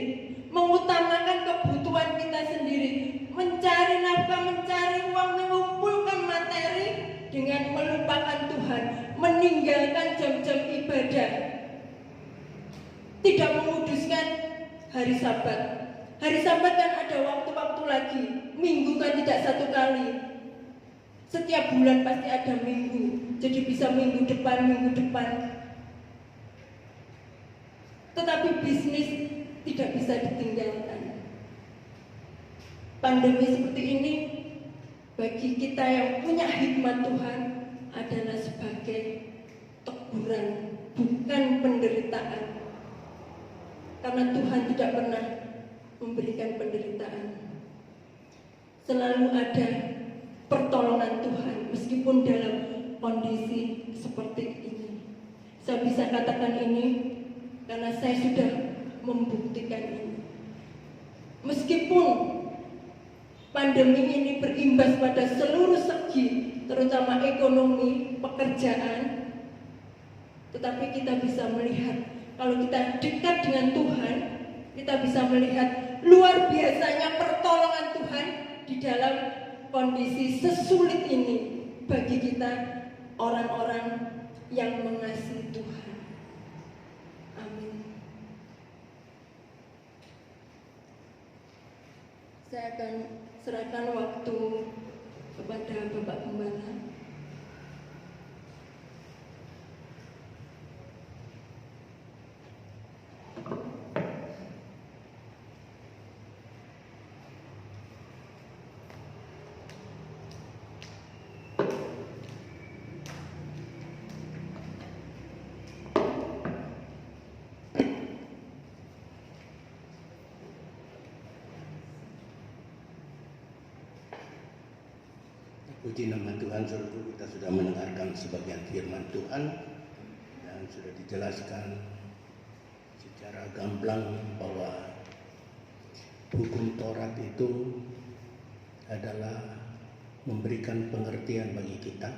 S2: mengutamakan kebutuhan kita sendiri, mencari nafkah, mencari uang, mengumpulkan materi dengan melupakan Tuhan, meninggalkan jam-jam ibadah, tidak menguduskan hari Sabat. Hari Sabat kan ada waktu-waktu lagi, minggu kan tidak satu kali. Setiap bulan pasti ada minggu, jadi bisa minggu depan. Tetapi bisnis pandemi seperti ini bagi kita yang punya hikmat Tuhan adalah sebagai teguran, bukan penderitaan. Karena Tuhan tidak pernah memberikan penderitaan. Selalu ada pertolongan Tuhan meskipun dalam kondisi seperti ini. Saya bisa katakan ini karena saya sudah membuktikan ini. Meskipun pandemi ini berimbas pada seluruh segi, terutama ekonomi, pekerjaan, tetapi kita bisa melihat, kalau kita dekat dengan Tuhan, kita bisa melihat luar biasanya pertolongan Tuhan di dalam kondisi sesulit ini bagi kita orang-orang yang mengasihi Tuhan. Amin. Saya akan serahkan waktu kepada Bapak Gembala.
S3: Puji nama Tuhan, saudara, kita sudah mendengarkan sebagian firman Tuhan dan sudah dijelaskan secara gamblang bahwa hukum Taurat itu adalah memberikan pengertian bagi kita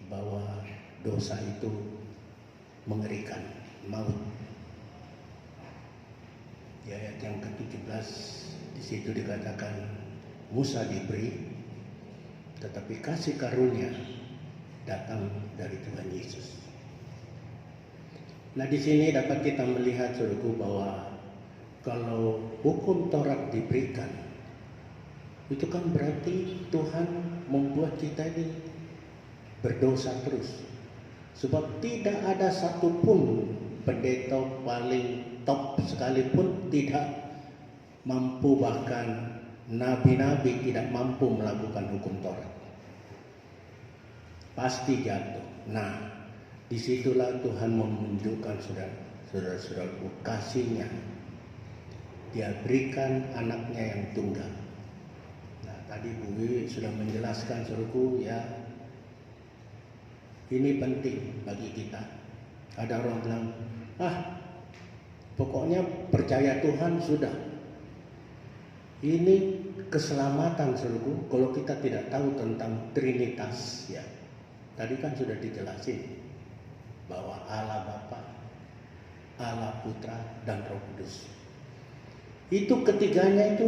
S3: bahwa dosa itu mengerikan, maut. Di ayat yang ke-17 di situ dikatakan Musa diberi, tetapi kasih karunia datang dari Tuhan Yesus. Nah, di sini dapat kita melihat, saudaraku, bahwa kalau hukum Taurat diberikan, itu kan berarti Tuhan membuat kita ini berdosa terus. Sebab tidak ada satupun pendeta paling top sekalipun tidak mampu, bahkan nabi-nabi tidak mampu melakukan hukum Taurat. Pasti jatuh. Nah, disitulah Tuhan menunjukkan saudara-saudaraku kasih-Nya. Dia berikan anaknya yang tunggal. Nah, tadi Bu Wiwi sudah menjelaskan, saudaraku, ya, ini penting bagi kita. Ada orang bilang, pokoknya percaya Tuhan sudah. Ini keselamatan, saudaraku, kalau kita tidak tahu tentang Trinitas, ya. Tadi kan sudah dijelasin bahwa Allah Bapa, Allah Putra, dan Roh Kudus. Itu ketiganya itu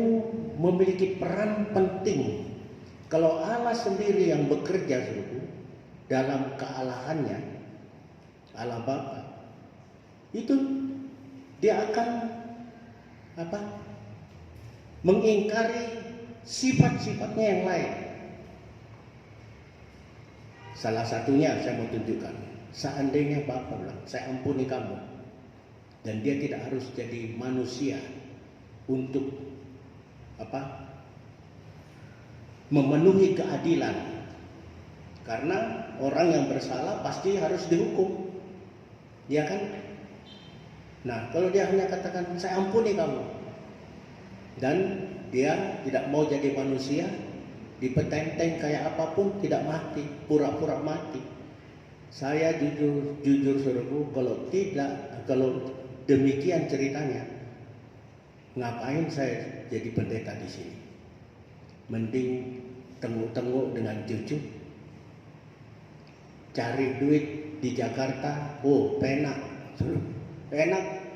S3: memiliki peran penting. Kalau Allah sendiri yang bekerja, saudaraku, dalam kealahannya, Allah Bapa, itu dia akan mengingkari sifat-sifatnya yang lain. Salah satunya saya mau tunjukkan, seandainya Bapa bilang, saya ampuni kamu, dan dia tidak harus jadi manusia untuk memenuhi keadilan, karena orang yang bersalah pasti harus dihukum, ya kan? Nah, kalau dia hanya katakan saya ampuni kamu, dan dia tidak mau jadi manusia, dipetenteng kayak apapun, tidak mati, pura-pura mati. Saya jujur saudaraku, kalau demikian ceritanya, ngapain saya jadi pendeta di sini? Mending tengok-tengok dengan cucu, cari duit di Jakarta, penak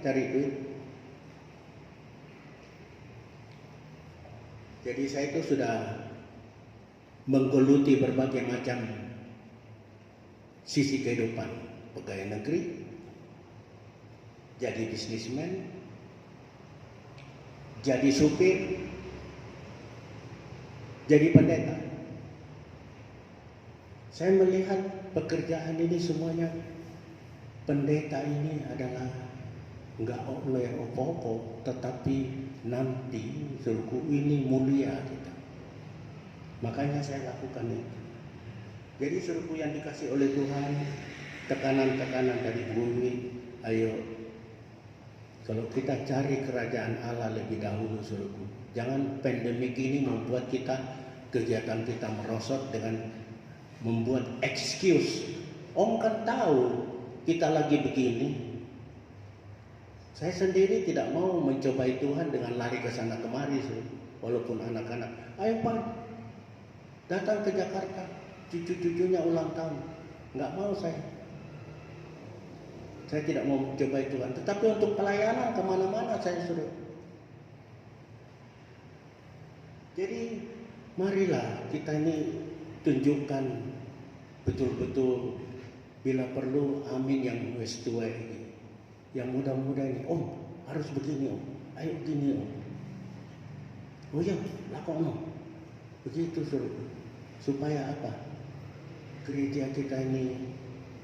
S3: cari duit. Jadi saya itu sudah menggeluti berbagai macam sisi kehidupan, pegawai negeri, jadi bisnismen, jadi supir, jadi pendeta. Saya melihat pekerjaan ini semuanya, pendeta ini adalah nggak oleh opo-opo, tetapi nanti suruhku ini mulia kita. Makanya saya lakukan itu. Jadi suruhku yang dikasih oleh Tuhan, tekanan-tekanan dari bumi, ayo kalau kita cari kerajaan Allah lebih dahulu suruhku. Jangan pandemik ini membuat kegiatan kita merosot dengan membuat excuse. Om kan tahu kita lagi begini. Saya sendiri tidak mau mencobai Tuhan dengan lari ke sana kemari, walaupun anak-anak, ayo Pak, datang ke Jakarta, cucu-cucunya ulang tahun. Nggak mau saya. Saya tidak mau mencobai Tuhan. Tetapi untuk pelayanan kemana-mana saya suruh. Jadi marilah kita ini tunjukkan betul-betul, bila perlu amin yang wis tua ini, yang muda-muda ini, Om harus begini Om, ayo begini Om. Oh ya, lakukan Om. Begitu suruh. Supaya apa? Gereja kita ini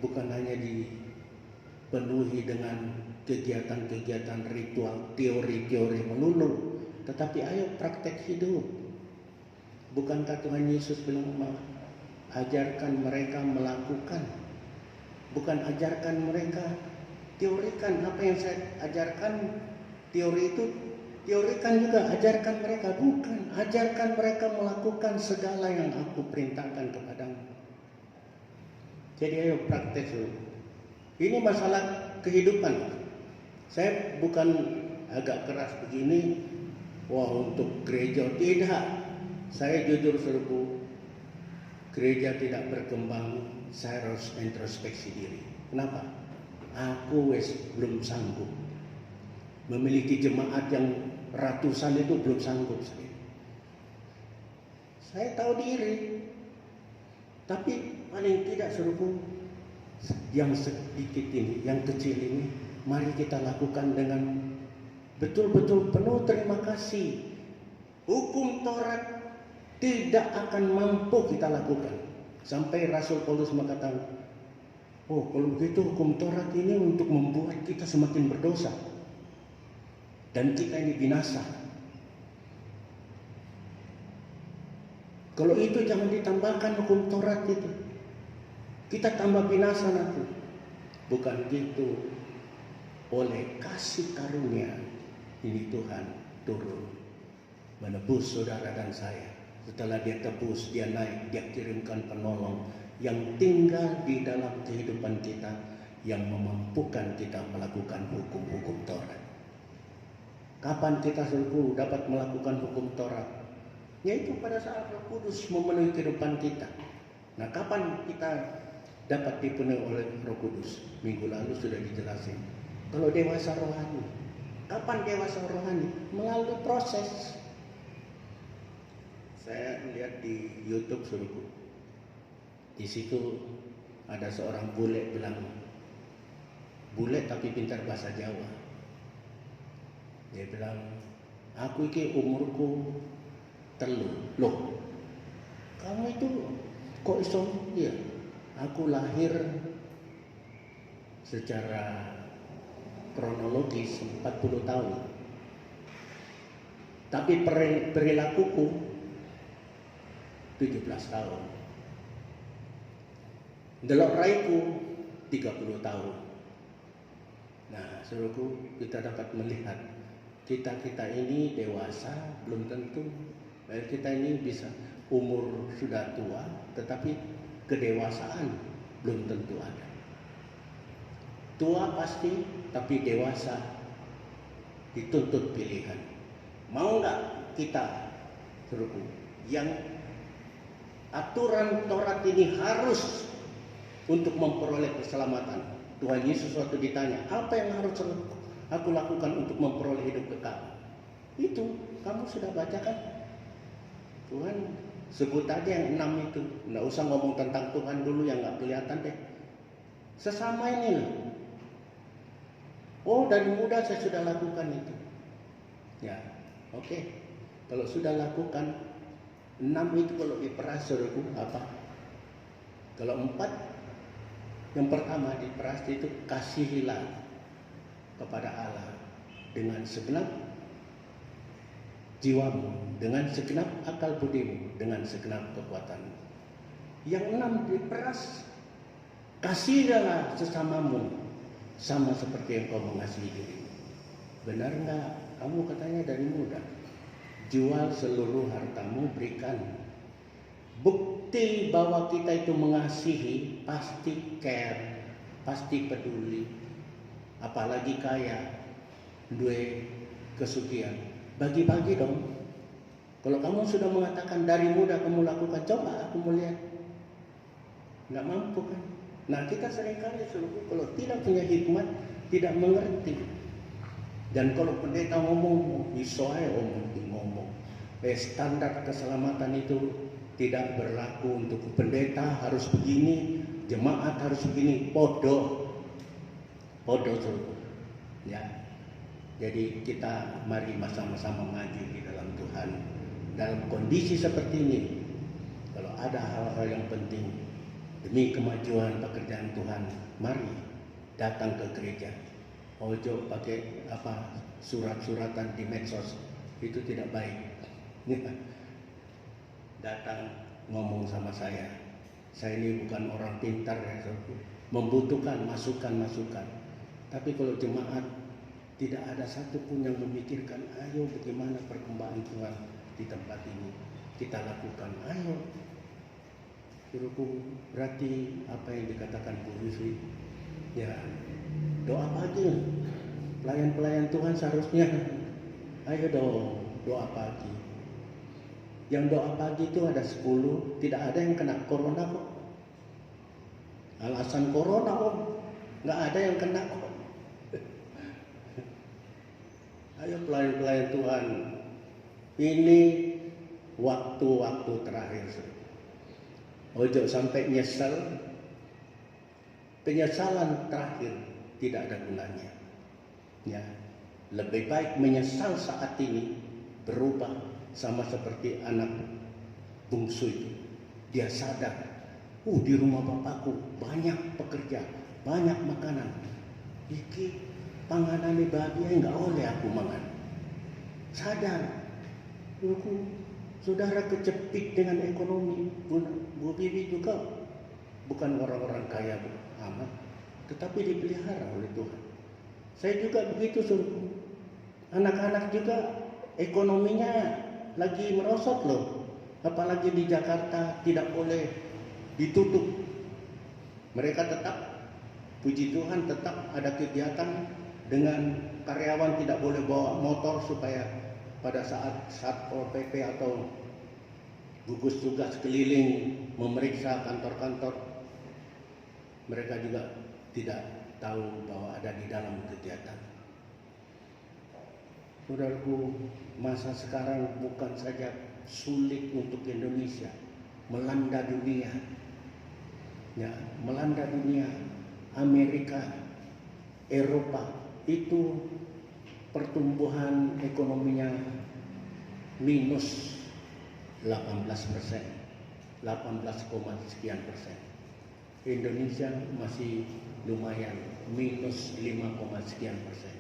S3: bukan hanya dipenuhi dengan kegiatan-kegiatan ritual, teori-teori melulu, tetapi ayo praktek hidup. Bukankah Tuhan Yesus bilang, ajarkan mereka melakukan, bukan ajarkan mereka teorikan. Apa yang saya ajarkan, teori itu teorikan juga, ajarkan mereka, bukan. Ajarkan mereka melakukan segala yang aku perintahkan kepadamu. Jadi ayo praktek dulu. Ini masalah kehidupan. Saya bukan agak keras begini, wah untuk gereja, tidak. Saya jujur suruhku, gereja tidak berkembang, saya harus introspeksi diri. Kenapa? Aku belum sanggup. Memiliki jemaat yang ratusan itu belum sanggup saya. Saya tahu diri. Tapi paling tidak suruhku, yang sedikit ini, yang kecil ini, mari kita lakukan dengan betul-betul penuh terima kasih. Hukum Taurat tidak akan mampu kita lakukan. Sampai Rasul Paulus mengatakan, oh kalau begitu hukum Taurat ini untuk membuat kita semakin berdosa. Dan kita ini binasa. Kalau itu jangan ditambahkan hukum Taurat itu. Kita tambah binasa nanti. Bukan gitu. Oleh kasih karunia ini Tuhan turun menebus saudara dan saya. Setelah dia tebus, dia naik, dia kirimkan penolong yang tinggal di dalam kehidupan kita, yang memampukan kita melakukan hukum-hukum Taurat. Kapan kita sungguh dapat melakukan hukum Taurat? Yaitu pada saat Roh Kudus memenuhi kehidupan kita. Nah, kapan kita dapat dipenuhi oleh Roh Kudus? Minggu lalu sudah dijelasin. Kalau dewasa rohani, kapan dewasa rohani? Melalui proses. Saya melihat di YouTube suruhku, di situ ada seorang bule bilang, bule tapi pintar bahasa Jawa. Dia bilang, aku ini umurku telu. Loh, kamu itu kok iso? Iya, aku lahir secara kronologis 40 tahun. Tapi perilakuku 17 tahun. Delok raiku 30 tahun. Nah, suruhku, kita dapat melihat kita ini dewasa belum tentu. Kita ini bisa umur sudah tua, tetapi kedewasaan belum tentu ada. Tua pasti, tapi dewasa dituntut pilihan. Mau nggak kita, suruhku, yang aturan Taurat ini harus untuk memperoleh keselamatan. Tuhan Yesus waktu ditanya, apa yang harus aku lakukan untuk memperoleh hidup kekal? Itu kamu sudah baca kan? Tuhan sebut aja yang 6 itu. Nggak usah ngomong tentang Tuhan dulu yang nggak kelihatan deh. Sesama ini loh. Oh, dari muda saya sudah lakukan itu. Ya, oke. Kalau sudah lakukan 6 itu, kalau diperas suruhku apa? Kalau 4, yang pertama diperas itu kasihilah kepada Allah dengan segenap jiwamu, dengan segenap akal budimu, dengan segenap kekuatanmu. Yang 6, diperas, kasihilah sesamamu sama seperti yang kau mengasihi dirimu. Benar nggak? Kamu katanya dari muda, jual seluruh hartamu, berikan. Bukti bahwa kita itu mengasihi, pasti care, pasti peduli. Apalagi kaya, duwe kesugihan, bagi-bagi dong. Kalau kamu sudah mengatakan dari muda kamu lakukan, coba aku melihat, nggak mampu kan? Nah, kita seringkali kalau tidak punya hikmat, tidak mengerti. Dan kalau pendeta ngomong, isoai ngomong. Standar keselamatan itu tidak berlaku untuk pendeta harus begini, jemaat harus begini, podo suruh. Ya. Jadi kita mari sama-sama maju di dalam Tuhan. Dalam kondisi seperti ini, kalau ada hal-hal yang penting demi kemajuan pekerjaan Tuhan, mari datang ke gereja. Ojo pakai surat-suratan di medsos, itu tidak baik. Datang ngomong sama saya ini bukan orang pintar ya, membutuhkan masukan. Tapi kalau jemaat tidak ada satupun yang memikirkan, ayo bagaimana perkembangan Tuhan di tempat ini kita lakukan, ayo. Berarti apa yang dikatakan Bu Yusri, ya doa pagi. Pelayan-pelayan Tuhan seharusnya ayo dong doa pagi. Yang doa pagi itu ada 10, tidak ada yang kena corona kok. Alasan corona kok, nggak ada yang kena kok. Ayo pelayan-pelayan Tuhan, ini waktu-waktu terakhir. Ojo sampai nyesel. Penyesalan terakhir tidak ada gunanya. Ya, lebih baik menyesal saat ini, berubah sama seperti anak bungsu itu. Dia sadar, di rumah bapakku banyak pekerja, banyak makanan. Iki panganan bahagia nggak oleh aku mangan. Sadar, saudara kejepit dengan ekonomi. Bu Bibi juga bukan orang-orang kaya amat, tetapi dipelihara oleh Tuhan. Saya juga begitu, suruh. Anak-anak juga ekonominya lagi merosot loh. Apalagi di Jakarta tidak boleh ditutup. Mereka tetap, puji Tuhan, tetap ada kegiatan dengan karyawan tidak boleh bawa motor supaya pada saat Satpol PP atau gugus tugas keliling memeriksa kantor-kantor, mereka juga tidak tahu bahwa ada di dalam kegiatan. Saudaraku, masa sekarang bukan saja sulit untuk Indonesia, melanda dunia. Ya, melanda dunia, Amerika, Eropa, itu pertumbuhan ekonominya minus 18%, 18, sekian persen. Indonesia masih lumayan, minus 5, sekian persen.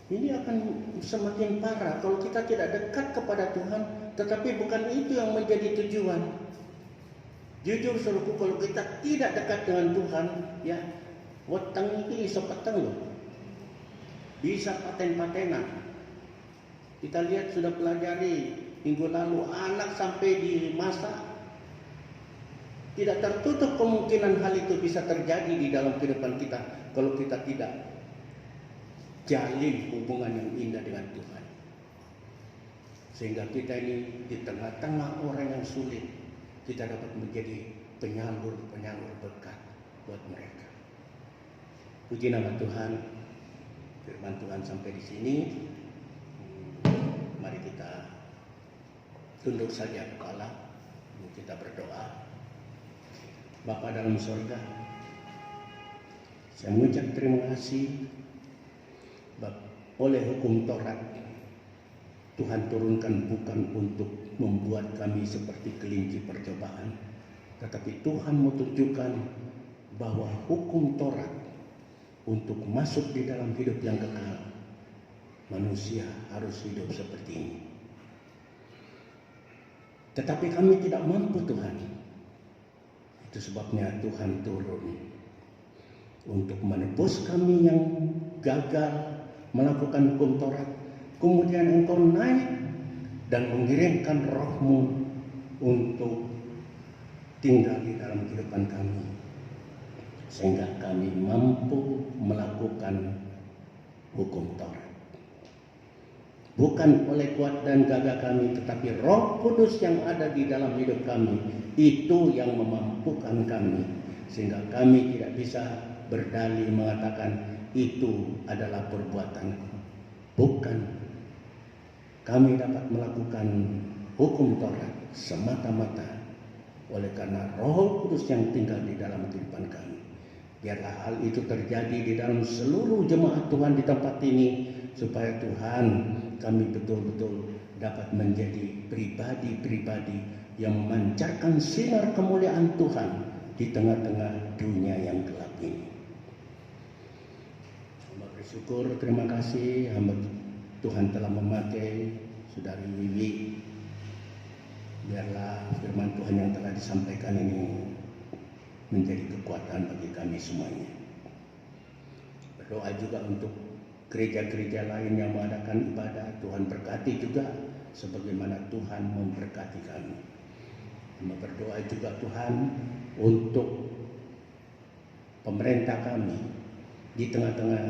S3: Ini akan semakin parah kalau kita tidak dekat kepada Tuhan, tetapi bukan itu yang menjadi tujuan. Jujur saudaraku, kalau kita tidak dekat dengan Tuhan, ya, weteng ini iso peteng loh. Bisa paten-patenan. Kita lihat sudah pelajari minggu lalu, anak sampai di masa tidak tertutup kemungkinan hal itu bisa terjadi di dalam kehidupan kita kalau kita tidak jalin hubungan yang indah dengan Tuhan. Sehingga kita ini di tengah-tengah orang yang sulit, kita dapat menjadi penyalur-penyalur berkat buat mereka. Puji nama Tuhan. Firman Tuhan sampai di sini. Mari kita tunduk saja kepala, kita berdoa. Bapa dalam surga, saya mengucap terima kasih oleh hukum Taurat Tuhan turunkan bukan untuk membuat kami seperti kelinci percobaan, tetapi Tuhan mau tunjukkan bahwa hukum Taurat, untuk masuk di dalam hidup yang kekal, manusia harus hidup seperti ini. Tetapi kami tidak mampu, Tuhan. Itu sebabnya Tuhan turun untuk menebus kami yang gagal melakukan hukum Taurat. Kemudian Engkau naik dan mengirimkan Roh-Mu untuk tinggal di dalam kehidupan kami, sehingga kami mampu melakukan hukum Taurat. Bukan oleh kuat dan gagah kami, tetapi Roh Kudus yang ada di dalam hidup kami, itu yang memampukan kami, sehingga kami tidak bisa berdalih mengatakan itu adalah perbuatanku. Bukan. Kami dapat melakukan hukum Taurat semata-mata oleh karena Roh Kudus yang tinggal di dalam kehidupan kami. Biarlah hal itu terjadi di dalam seluruh jemaat Tuhan di tempat ini, supaya Tuhan, kami betul-betul dapat menjadi pribadi-pribadi yang memancarkan sinar kemuliaan Tuhan di tengah-tengah dunia yang gelap ini. Hamba bersyukur, terima kasih hamba Tuhan telah memakai Saudari Wiwi. Biarlah firman Tuhan yang telah disampaikan ini menjadi kekuatan bagi kami semuanya. Berdoa juga untuk gereja-gereja lain yang mengadakan ibadah. Tuhan berkati juga sebagaimana Tuhan memberkati kami. Kami berdoa juga Tuhan untuk pemerintah kami di tengah-tengah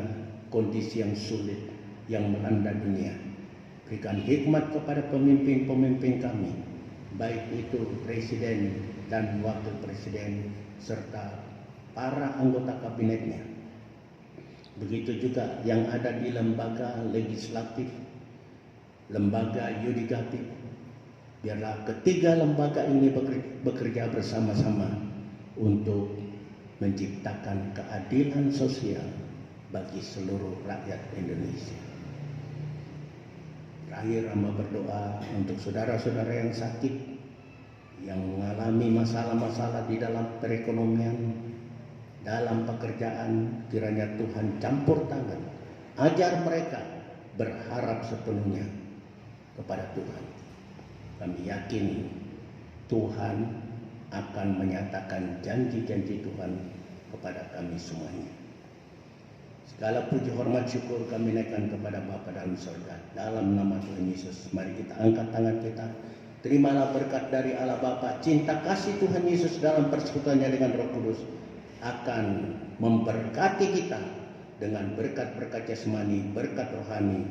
S3: kondisi yang sulit yang melanda dunia. Berikan hikmat kepada pemimpin-pemimpin kami, baik itu presiden dan wakil presiden serta para anggota kabinetnya. Begitu juga yang ada di lembaga legislatif, lembaga yudikatif. Biarlah ketiga lembaga ini bekerja bersama-sama untuk menciptakan keadilan sosial bagi seluruh rakyat Indonesia. Terakhir, hamba berdoa untuk saudara-saudara yang sakit, yang mengalami masalah-masalah di dalam perekonomian, dalam pekerjaan. Kiranya Tuhan campur tangan, ajar mereka berharap sepenuhnya kepada Tuhan. Kami yakin Tuhan akan menyatakan janji-janji Tuhan kepada kami semuanya. Segala puji hormat syukur kami naikkan kepada Bapa dalam surga. Dalam nama Tuhan Yesus, mari kita angkat tangan kita. Terimalah berkat dari Allah Bapa, cinta kasih Tuhan Yesus dalam persekutuannya dengan Roh Kudus akan memberkati kita dengan berkat-berkat jasmani, berkat rohani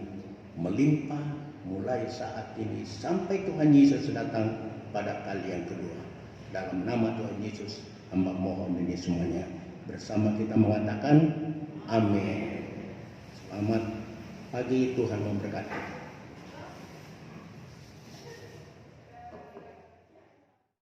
S3: melimpah mulai saat ini sampai Tuhan Yesus datang pada kali yang kedua. Dalam nama Tuhan Yesus, hamba mohon ini semuanya. Bersama kita mengatakan amin. Selamat pagi, Tuhan memberkati.